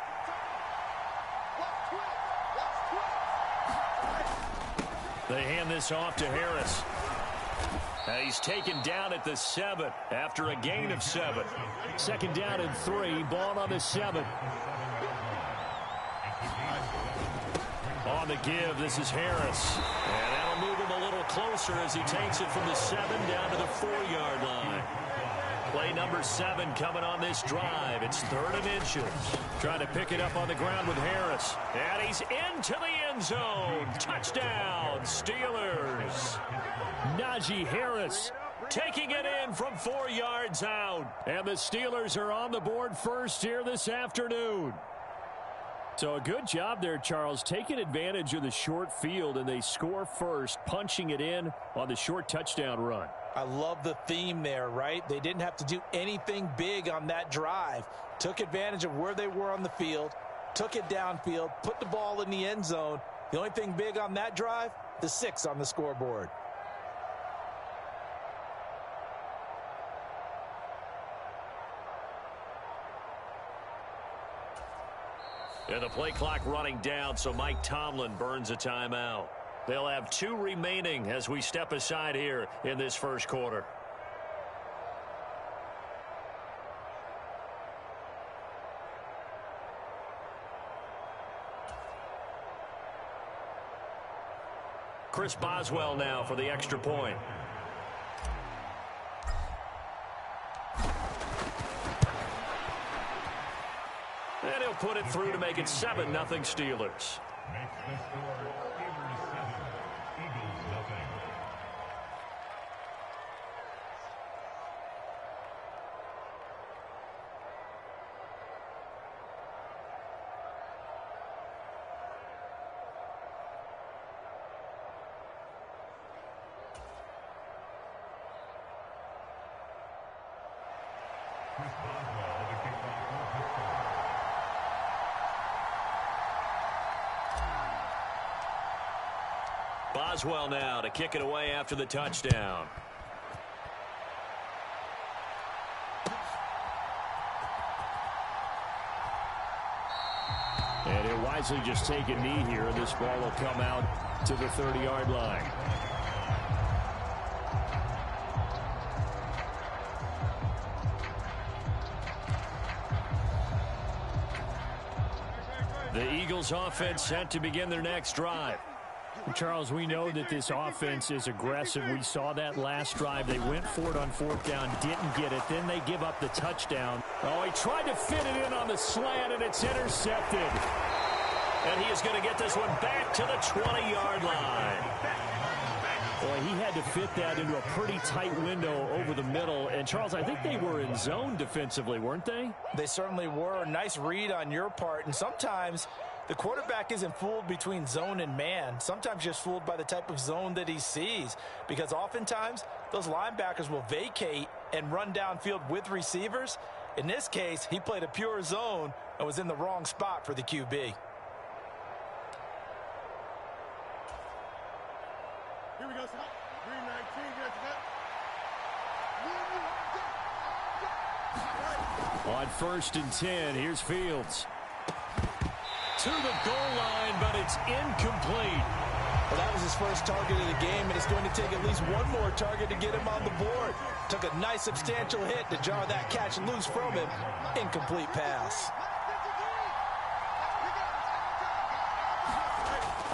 Speaker 1: They hand this off to Harris. He's taken down at the 7 after a gain of 7. 2nd down and 3. Ball on the 7. On the give, this is Harris. And that'll move him a little closer as he takes it from the 7 down to the 4-yard line. Play number 7 coming on this drive. It's 3rd and inches. Trying to pick it up on the ground with Harris. And he's into the end zone. Touchdown, Steelers. Najee Harris taking it in from 4 yards out. And the Steelers are on the board first here this afternoon. So a good job there, Charles, taking advantage of the short field, and they score first, punching it in on the short touchdown run.
Speaker 2: I love the theme there, right? They didn't have to do anything big on that drive. Took advantage of where they were on the field, took it downfield, put the ball in the end zone. The only thing big on that drive, the 6 on the scoreboard.
Speaker 1: And the play clock running down, so Mike Tomlin burns a timeout. They'll have 2 remaining as we step aside here in this first quarter. Chris Boswell now for the extra point. they'll put it through to make it 7-0 Steelers. Boswell now to kick it away after the touchdown. And he'll wisely just take a knee here. This ball will come out to the 30-yard line. The Eagles offense set to begin their next drive.
Speaker 4: Charles, we know that this offense is aggressive. We saw that last drive. They went for it on 4th down, didn't get it. Then they give up the touchdown.
Speaker 1: Oh, he tried to fit it in on the slant, and it's intercepted. And he is going to get this one back to the 20-yard line.
Speaker 4: Boy, he had to fit that into a pretty tight window over the middle. And, Charles, I think they were in zone defensively, weren't they?
Speaker 2: They certainly were. Nice read on your part. And sometimes the quarterback isn't fooled between zone and man. Sometimes just fooled by the type of zone that he sees. Because oftentimes, those linebackers will vacate and run downfield with receivers. In this case, he played a pure zone and was in the wrong spot for the QB.
Speaker 5: Here we go, son. 319.
Speaker 1: On 1st and 10, here's Fields. To the goal line, but it's incomplete.
Speaker 2: Well, that was his first target of the game, and it's going to take at least one more target to get him on the board. Took a nice substantial hit to jar that catch loose from him. Incomplete pass.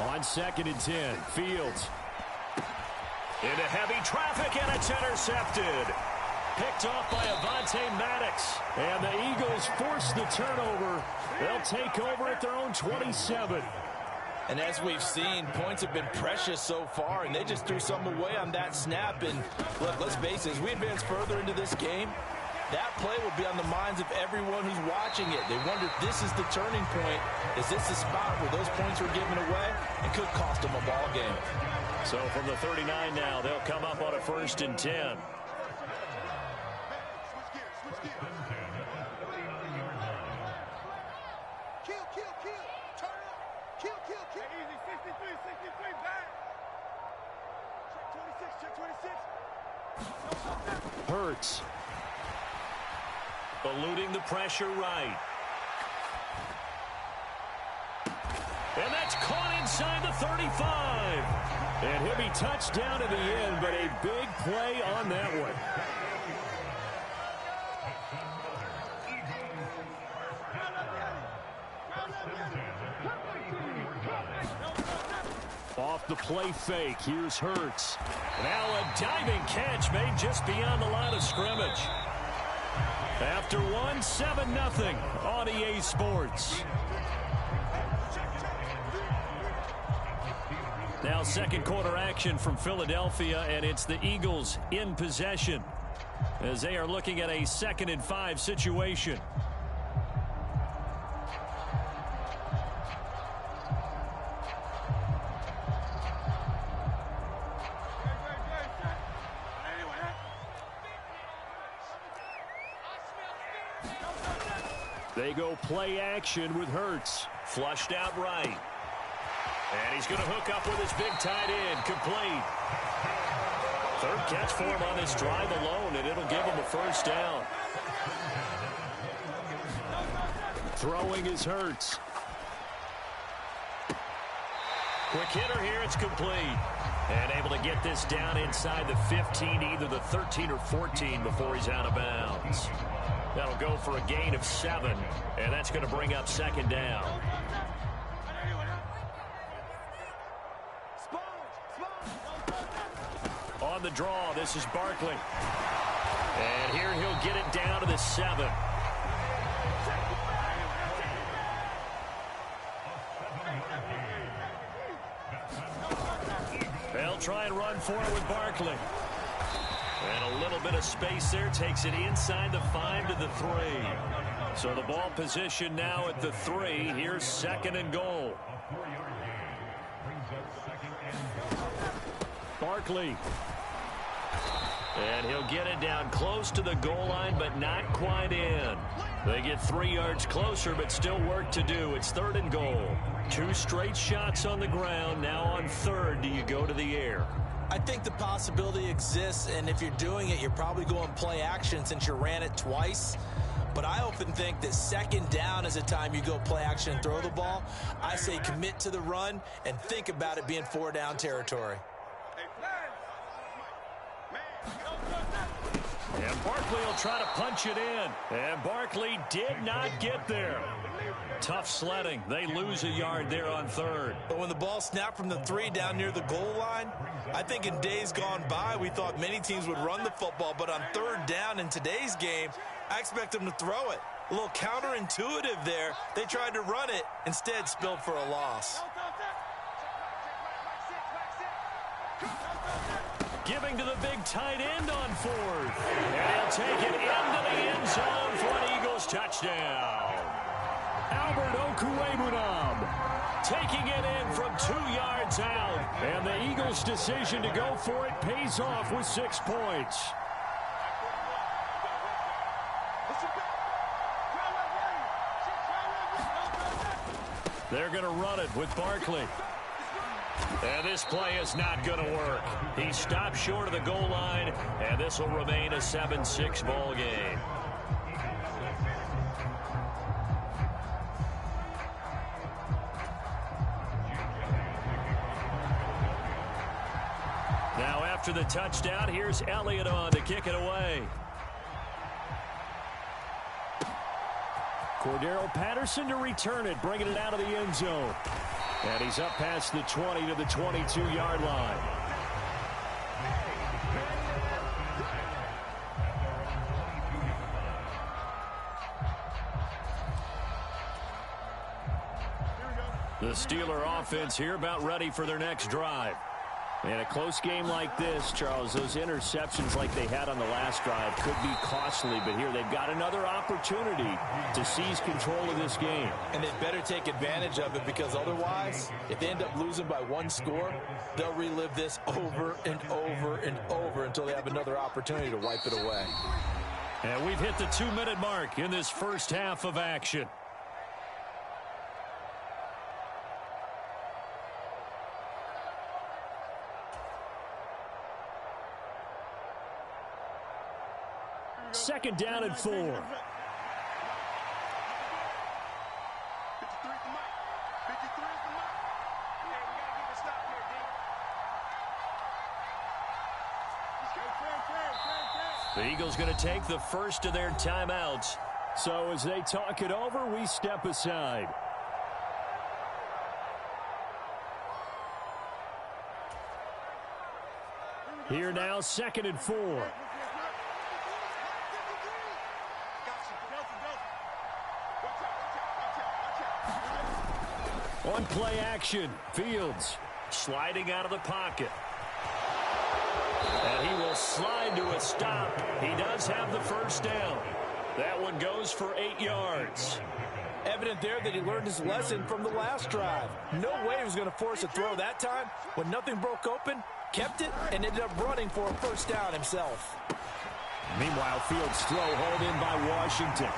Speaker 1: On 2nd and 10, Fields. Into heavy traffic, and it's intercepted. Picked off by Avonte Maddox. And the Eagles force the turnover. They'll take over at their own 27.
Speaker 2: And as we've seen, points have been precious so far, and they just threw some away on that snap. And look, let's face it, as we advance further into this game, that play will be on the minds of everyone who's watching it. They wonder if this is the turning point. Is this the spot where those points were given away? It could cost them a ball game.
Speaker 1: So from the 39 now, they'll come up on a 1st and 10. Hurts. Eluding the pressure right. And that's caught inside the 35. And he'll be touched down at the end, but a big play on that one. Off the play fake, here's Hurts. Now a diving catch made just beyond the line of scrimmage. After one, 7-0 on EA Sports. Now 2nd quarter action from Philadelphia, and it's the Eagles in possession as they are looking at a 2nd and 5 situation. They go play action with Hurts. Flushed out right. And he's going to hook up with his big tight end. Complete. 3rd catch for him on this drive alone, and it'll give him a 1st down. Throwing is Hurts. Quick hitter here. It's complete. And able to get this down inside the 15, either the 13 or 14 before he's out of bounds. That'll go for a gain of 7, and that's going to bring up 2nd down. On the draw, this is Barkley. And here he'll get it down to the 7. They'll try and run for it with Barkley. And a little bit of space there takes it inside the 5 to the 3. So the ball position now at the 3. Here's 2nd and goal. Barkley. And he'll get it down close to the goal line, but not quite in. They get 3 yards closer, but still work to do. It's 3rd and goal. 2 straight shots on the ground. Now on 3rd, do you go to the air?
Speaker 2: I think the possibility exists, and if you're doing it, you're probably going play action since you ran it twice. But I often think that 2nd down is a time you go play action and throw the ball. I say commit to the run and think about it being 4 down territory.
Speaker 1: And Barkley will try to punch it in. And Barkley did not get there. Tough sledding. They lose a yard there on 3rd.
Speaker 2: But when the ball snapped from the 3 down near the goal line, I think in days gone by, we thought many teams would run the football. But on 3rd down in today's game, I expect them to throw it. A little counterintuitive there. They tried to run it, instead spilled for a loss.
Speaker 1: Giving to the big tight end on 4th. And he'll take it into the end zone for an Eagles touchdown. Albert Okwuegbunam taking it in from 2 yards out. And the Eagles' decision to go for it pays off with 6 points. They're going to run it with Barkley. And this play is not going to work. He stopped short of the goal line, and this will remain a 7-6 ball game. Now after the touchdown, here's Elliott on to kick it away. Cordero Patterson to return it, bringing it out of the end zone. And he's up past the 20 to the 22-yard line. The Steeler offense here about ready for their next drive. In a close game like this, Charles, those interceptions like they had on the last drive could be costly, but here they've got another opportunity to seize control of this game.
Speaker 2: And they better take advantage of it, because otherwise, if they end up losing by 1 score, they'll relive this over and over and over until they have another opportunity to wipe it away.
Speaker 1: And we've hit the 2-minute mark in this first half of action. Second down and 4. The Eagles going to take the first of their timeouts. So as they talk it over, we step aside. Here now, 2nd and 4. On play action, Fields sliding out of the pocket. And he will slide to a stop. He does have the first down. That one goes for 8 yards.
Speaker 2: Evident there that he learned his lesson from the last drive. No way he was going to force a throw that time. When nothing broke open, kept it, and ended up running for a first down himself.
Speaker 1: Meanwhile, Fields' throw hauled in by Washington.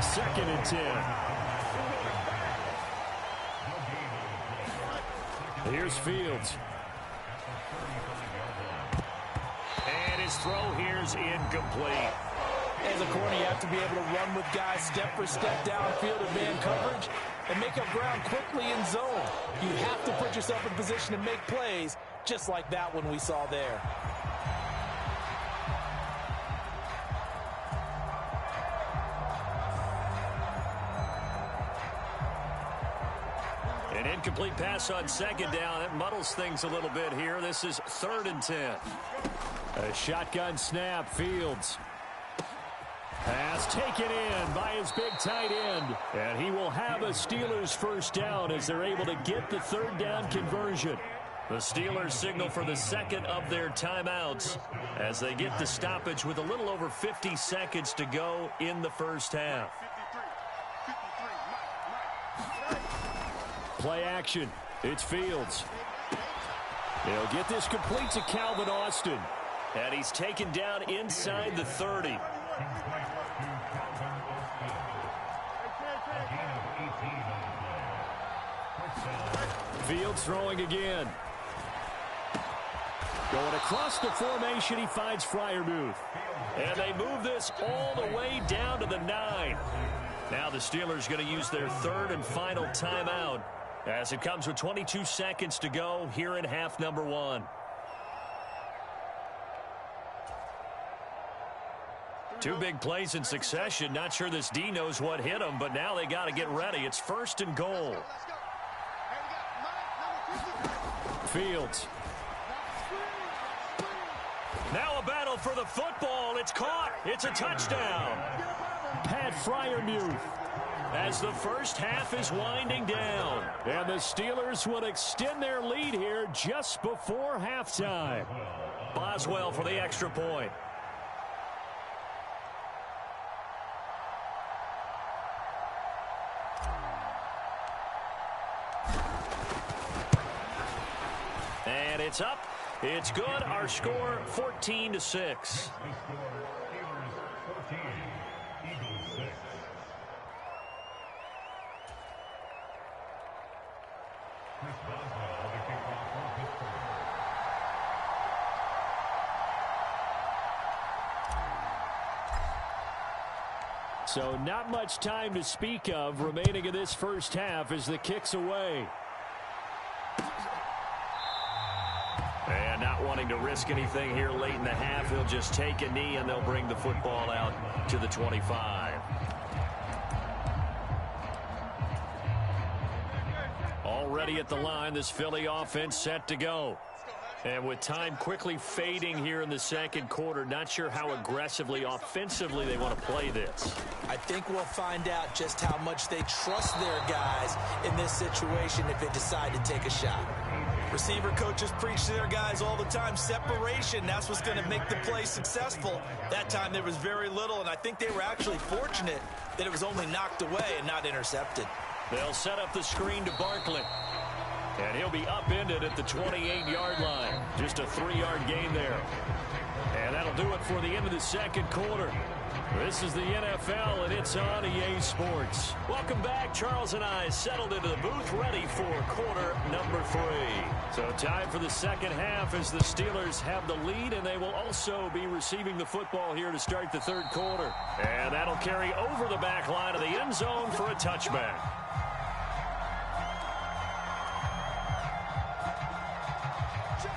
Speaker 1: 2nd and 10. Here's Fields. And his throw here's incomplete.
Speaker 2: As a corner, you have to be able to run with guys step for step downfield in man coverage and make up ground quickly in zone. You have to put yourself in position to make plays, just like that one we saw there.
Speaker 1: An incomplete pass on 2nd down. That muddles things a little bit here. This is 3rd and 10. A shotgun snap, Fields. Pass taken in by his big tight end. And he will have a Steelers first down as they're able to get the 3rd down conversion. The Steelers signal for the second of their timeouts as they get the stoppage with a little over 50 seconds to go in the first half.
Speaker 4: Play action. It's Fields. He'll get this complete to Calvin Austin.
Speaker 1: And he's taken down inside the 30.
Speaker 4: Fields throwing again. Going across the formation, he finds Freiermuth.
Speaker 1: And they move this all the way down to the 9. Now the Steelers going to use their third and final timeout as it comes with 22 seconds to go here in half number 1. Two big plays in succession. Not sure this D knows what hit him, but now they got to get ready. It's first and goal.
Speaker 4: Fields.
Speaker 1: Now a battle for the football. It's caught. It's a touchdown.
Speaker 4: Pat Freiermuth.
Speaker 1: As the first half is winding down.
Speaker 4: And the Steelers will extend their lead here just before halftime.
Speaker 1: Boswell for the extra point. And it's up. It's good. Our score 14-6.
Speaker 4: So not much time to speak of remaining in this first half as the kick's away.
Speaker 1: And not wanting to risk anything here late in the half, he'll just take a knee and they'll bring the football out to the 25. Already at the line, this Philly offense set to go. And with time quickly fading here in the second quarter, not sure how aggressively, offensively they want to play this.
Speaker 2: I think we'll find out just how much they trust their guys in this situation if they decide to take a shot. Receiver coaches preach to their guys all the time. Separation, that's what's going to make the play successful. That time there was very little, and I think they were actually fortunate that it was only knocked away and not intercepted.
Speaker 1: They'll set up the screen to Barkley. And he'll be upended at the 28-yard line. Just a 3-yard gain there. And that'll do it for the end of the second quarter. This is the NFL, and it's on EA Sports. Welcome back. Charles and I settled into the booth, ready for quarter number 3. So time for the second half as the Steelers have the lead, and they will also be receiving the football here to start the third quarter. And that'll carry over the back line of the end zone for a touchback.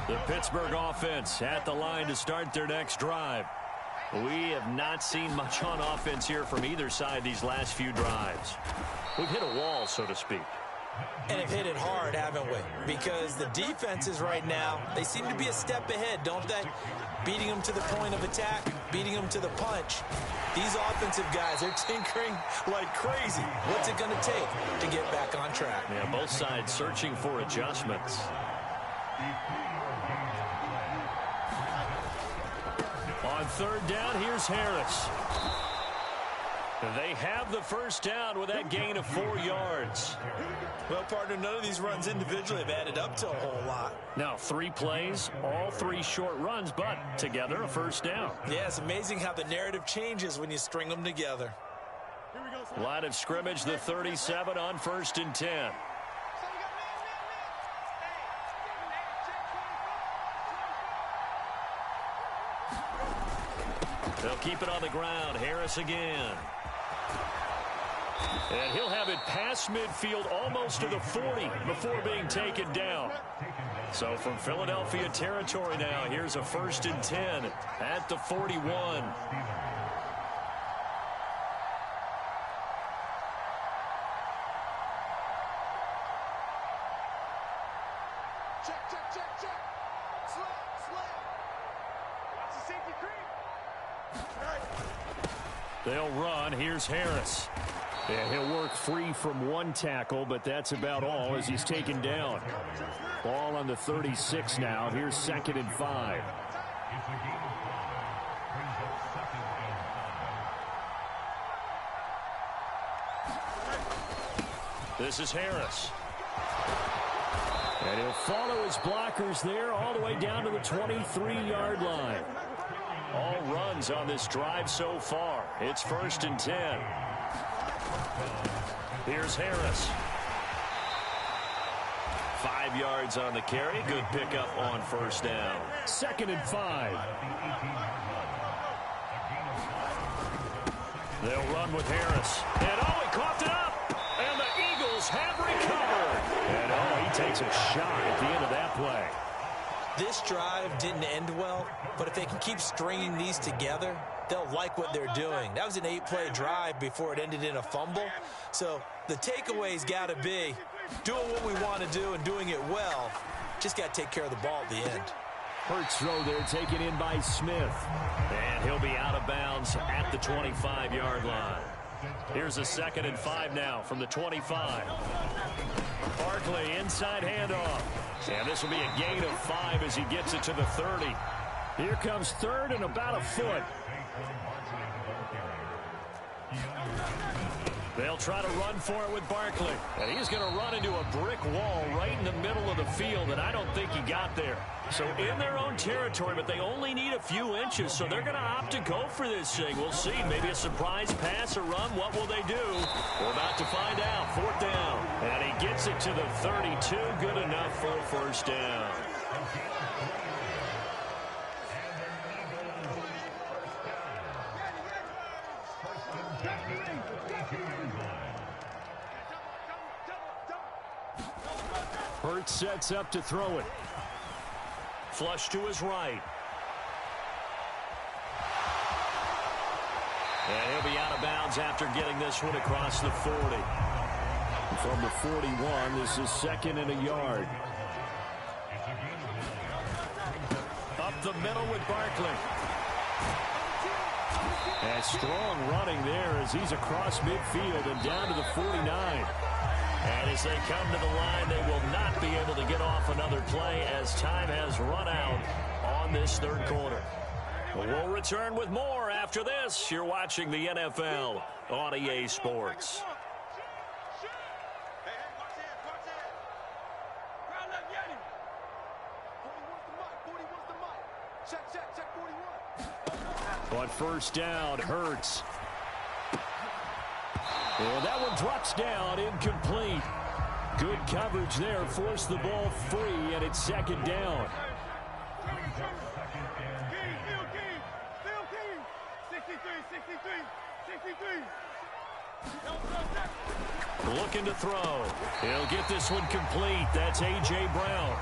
Speaker 1: The Pittsburgh offense at the line to start their next drive. We have not seen much on offense here from either side these last few drives. We've hit a wall, so to speak.
Speaker 2: And have hit it hard, haven't we? Because the defenses right now, they seem to be a step ahead, don't they? Beating them to the point of attack, beating them to the punch. These offensive guys, they're tinkering like crazy. What's it going to take to get back on track?
Speaker 1: Yeah, both sides searching for adjustments. On third down, here's Harris. They have the first down with that gain of 4 yards.
Speaker 2: Well, partner, none of these runs individually have added up to a whole lot.
Speaker 1: Now, 3 plays, all 3 short runs, but together a first down.
Speaker 2: Yeah, it's amazing how the narrative changes when you string them together.
Speaker 1: Line of scrimmage, the 37 on 1st and 10. They'll keep it on the ground. Harris again. And he'll have it past midfield almost to the 40 before being taken down. So from Philadelphia territory now, here's a 1st and 10 at the 41. They'll run. Here's Harris.
Speaker 4: And he'll work free from one tackle, but that's about all as he's taken down. Ball on the 36 now. Here's 2nd and 5. This is Harris. And he'll follow his blockers there all the way down to the 23-yard line. All runs on this drive so far. It's 1st and 10. Here's Harris. 5 yards on the carry. Good pickup on 1st down. 2nd and 5. They'll run with Harris. And he coughed it up. And the Eagles have recovered. And he takes a shot at the end of that play.
Speaker 2: This drive didn't end well, but if they can keep stringing these together, they'll like what they're doing. That was an 8-play drive before it ended in a fumble. So the takeaway's got to be doing what we want to do and doing it well. Just got to take care of the ball at the end.
Speaker 4: Hurts throw there, taken in by Smith. And he'll be out of bounds at the 25-yard line. Here's a 2nd and 5 now from the 25. Barkley inside handoff. And this will be a gain of 5 as he gets it to the 30. Here comes 3rd and about a foot. They'll try to run for it with Barkley. And he's going to run into a brick wall right in the middle of the field, and I don't think he got there. So in their own territory, but they only need a few inches, so they're going to opt to go for this thing. We'll see. Maybe a surprise pass or run. What will they do? We're about to find out. 4th down. And he gets it to the 32. Good enough for a 1st down. Hurts sets up to throw it. Flush to his right. And he'll be out of bounds after getting this one across the 40. From the 41, this is 2nd and a yard. Up the middle with Barkley. And strong running there as he's across midfield and down to the 49. And as they come to the line, they will not be able to get off another play as time has run out on this 3rd quarter. We'll return with more after this. You're watching the NFL on EA Sports. On 1st down, Hurts. And that one drops down, incomplete. Good coverage there, forced the ball free, and it's 2nd down. Looking to throw. He'll get this one complete. That's A.J. Brown.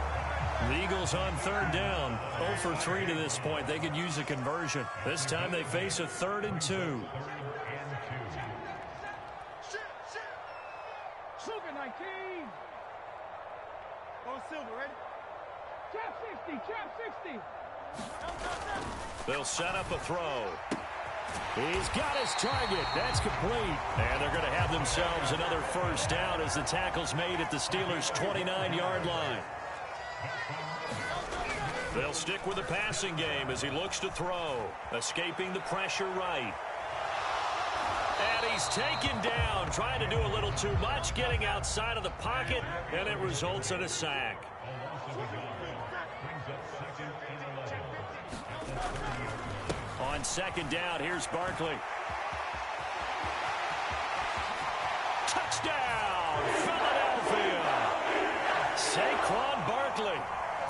Speaker 4: The Eagles on 3rd down. 0 for 3 to this point. They could use a conversion. This time they face a 3rd and 2.
Speaker 5: Silver, ready? Trap 60, trap 60.
Speaker 4: They'll set up a throw. He's got his target. That's complete. And they're going to have themselves another 1st down as the tackle's made at the Steelers' 29-yard line. They'll stick with the passing game as he looks to throw. Escaping the pressure right. And he's taken down, trying to do a little too much, getting outside of the pocket, and it results in a sack. On 2nd down, here's Barkley. Touchdown, Philadelphia! Saquon Barkley,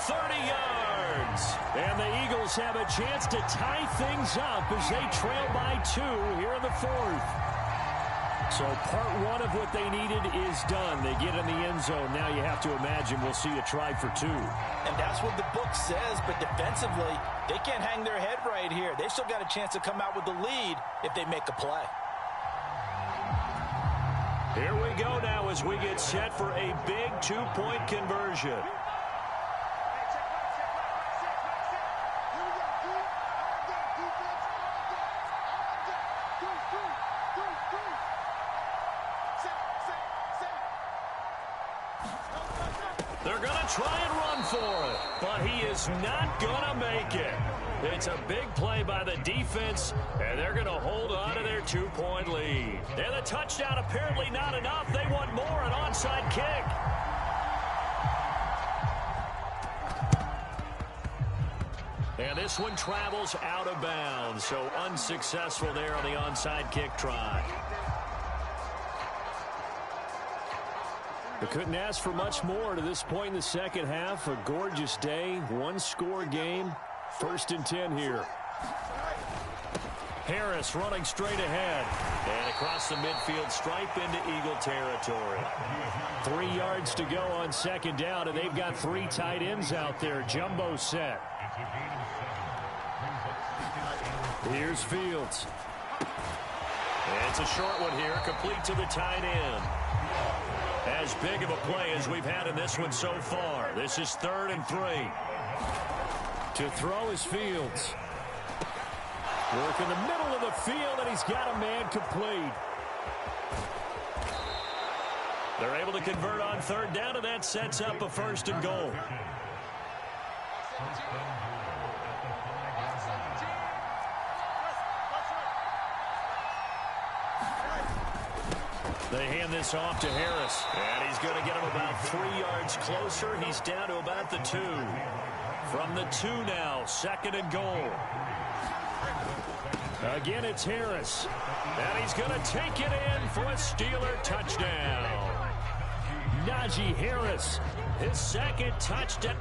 Speaker 4: 30 yards. And the Eagles have a chance to tie things up as they trail by 2 here in the 4th. So part 1 of what they needed is done. They get in the end zone. Now you have to imagine we'll see a try for 2.
Speaker 2: And that's what the book says, but defensively, they can't hang their head right here. They still got a chance to come out with the lead if they make a play.
Speaker 4: Here we go now as we get set for a big 2-point conversion. They're going to try and run for it, but he is not going to make it. It's a big play by the defense, and they're going to hold on to their 2-point lead. And the touchdown apparently not enough. They want more, an onside kick. And this one travels out of bounds, so unsuccessful there on the onside kick try. They couldn't ask for much more to this point in the second half. A gorgeous day, one-score game. 1st and 10 here. Harris running straight ahead. And across the midfield stripe into Eagle territory. 3 yards to go on 2nd down, and they've got 3 tight ends out there. Jumbo set. Here's Fields. And it's a short one here, complete to the tight end. As big of a play as we've had in this one so far. This is 3rd and 3. To throw is Fields. Work in the middle of the field, and he's got a man complete. They're able to convert on 3rd down, and that sets up a 1st and goal. They hand this off to Harris. And he's going to get him about 3 yards closer. He's down to about the 2. From the 2 now, 2nd and goal. Again, it's Harris. And he's going to take it in for a Steeler touchdown. Najee Harris, his 2nd touchdown.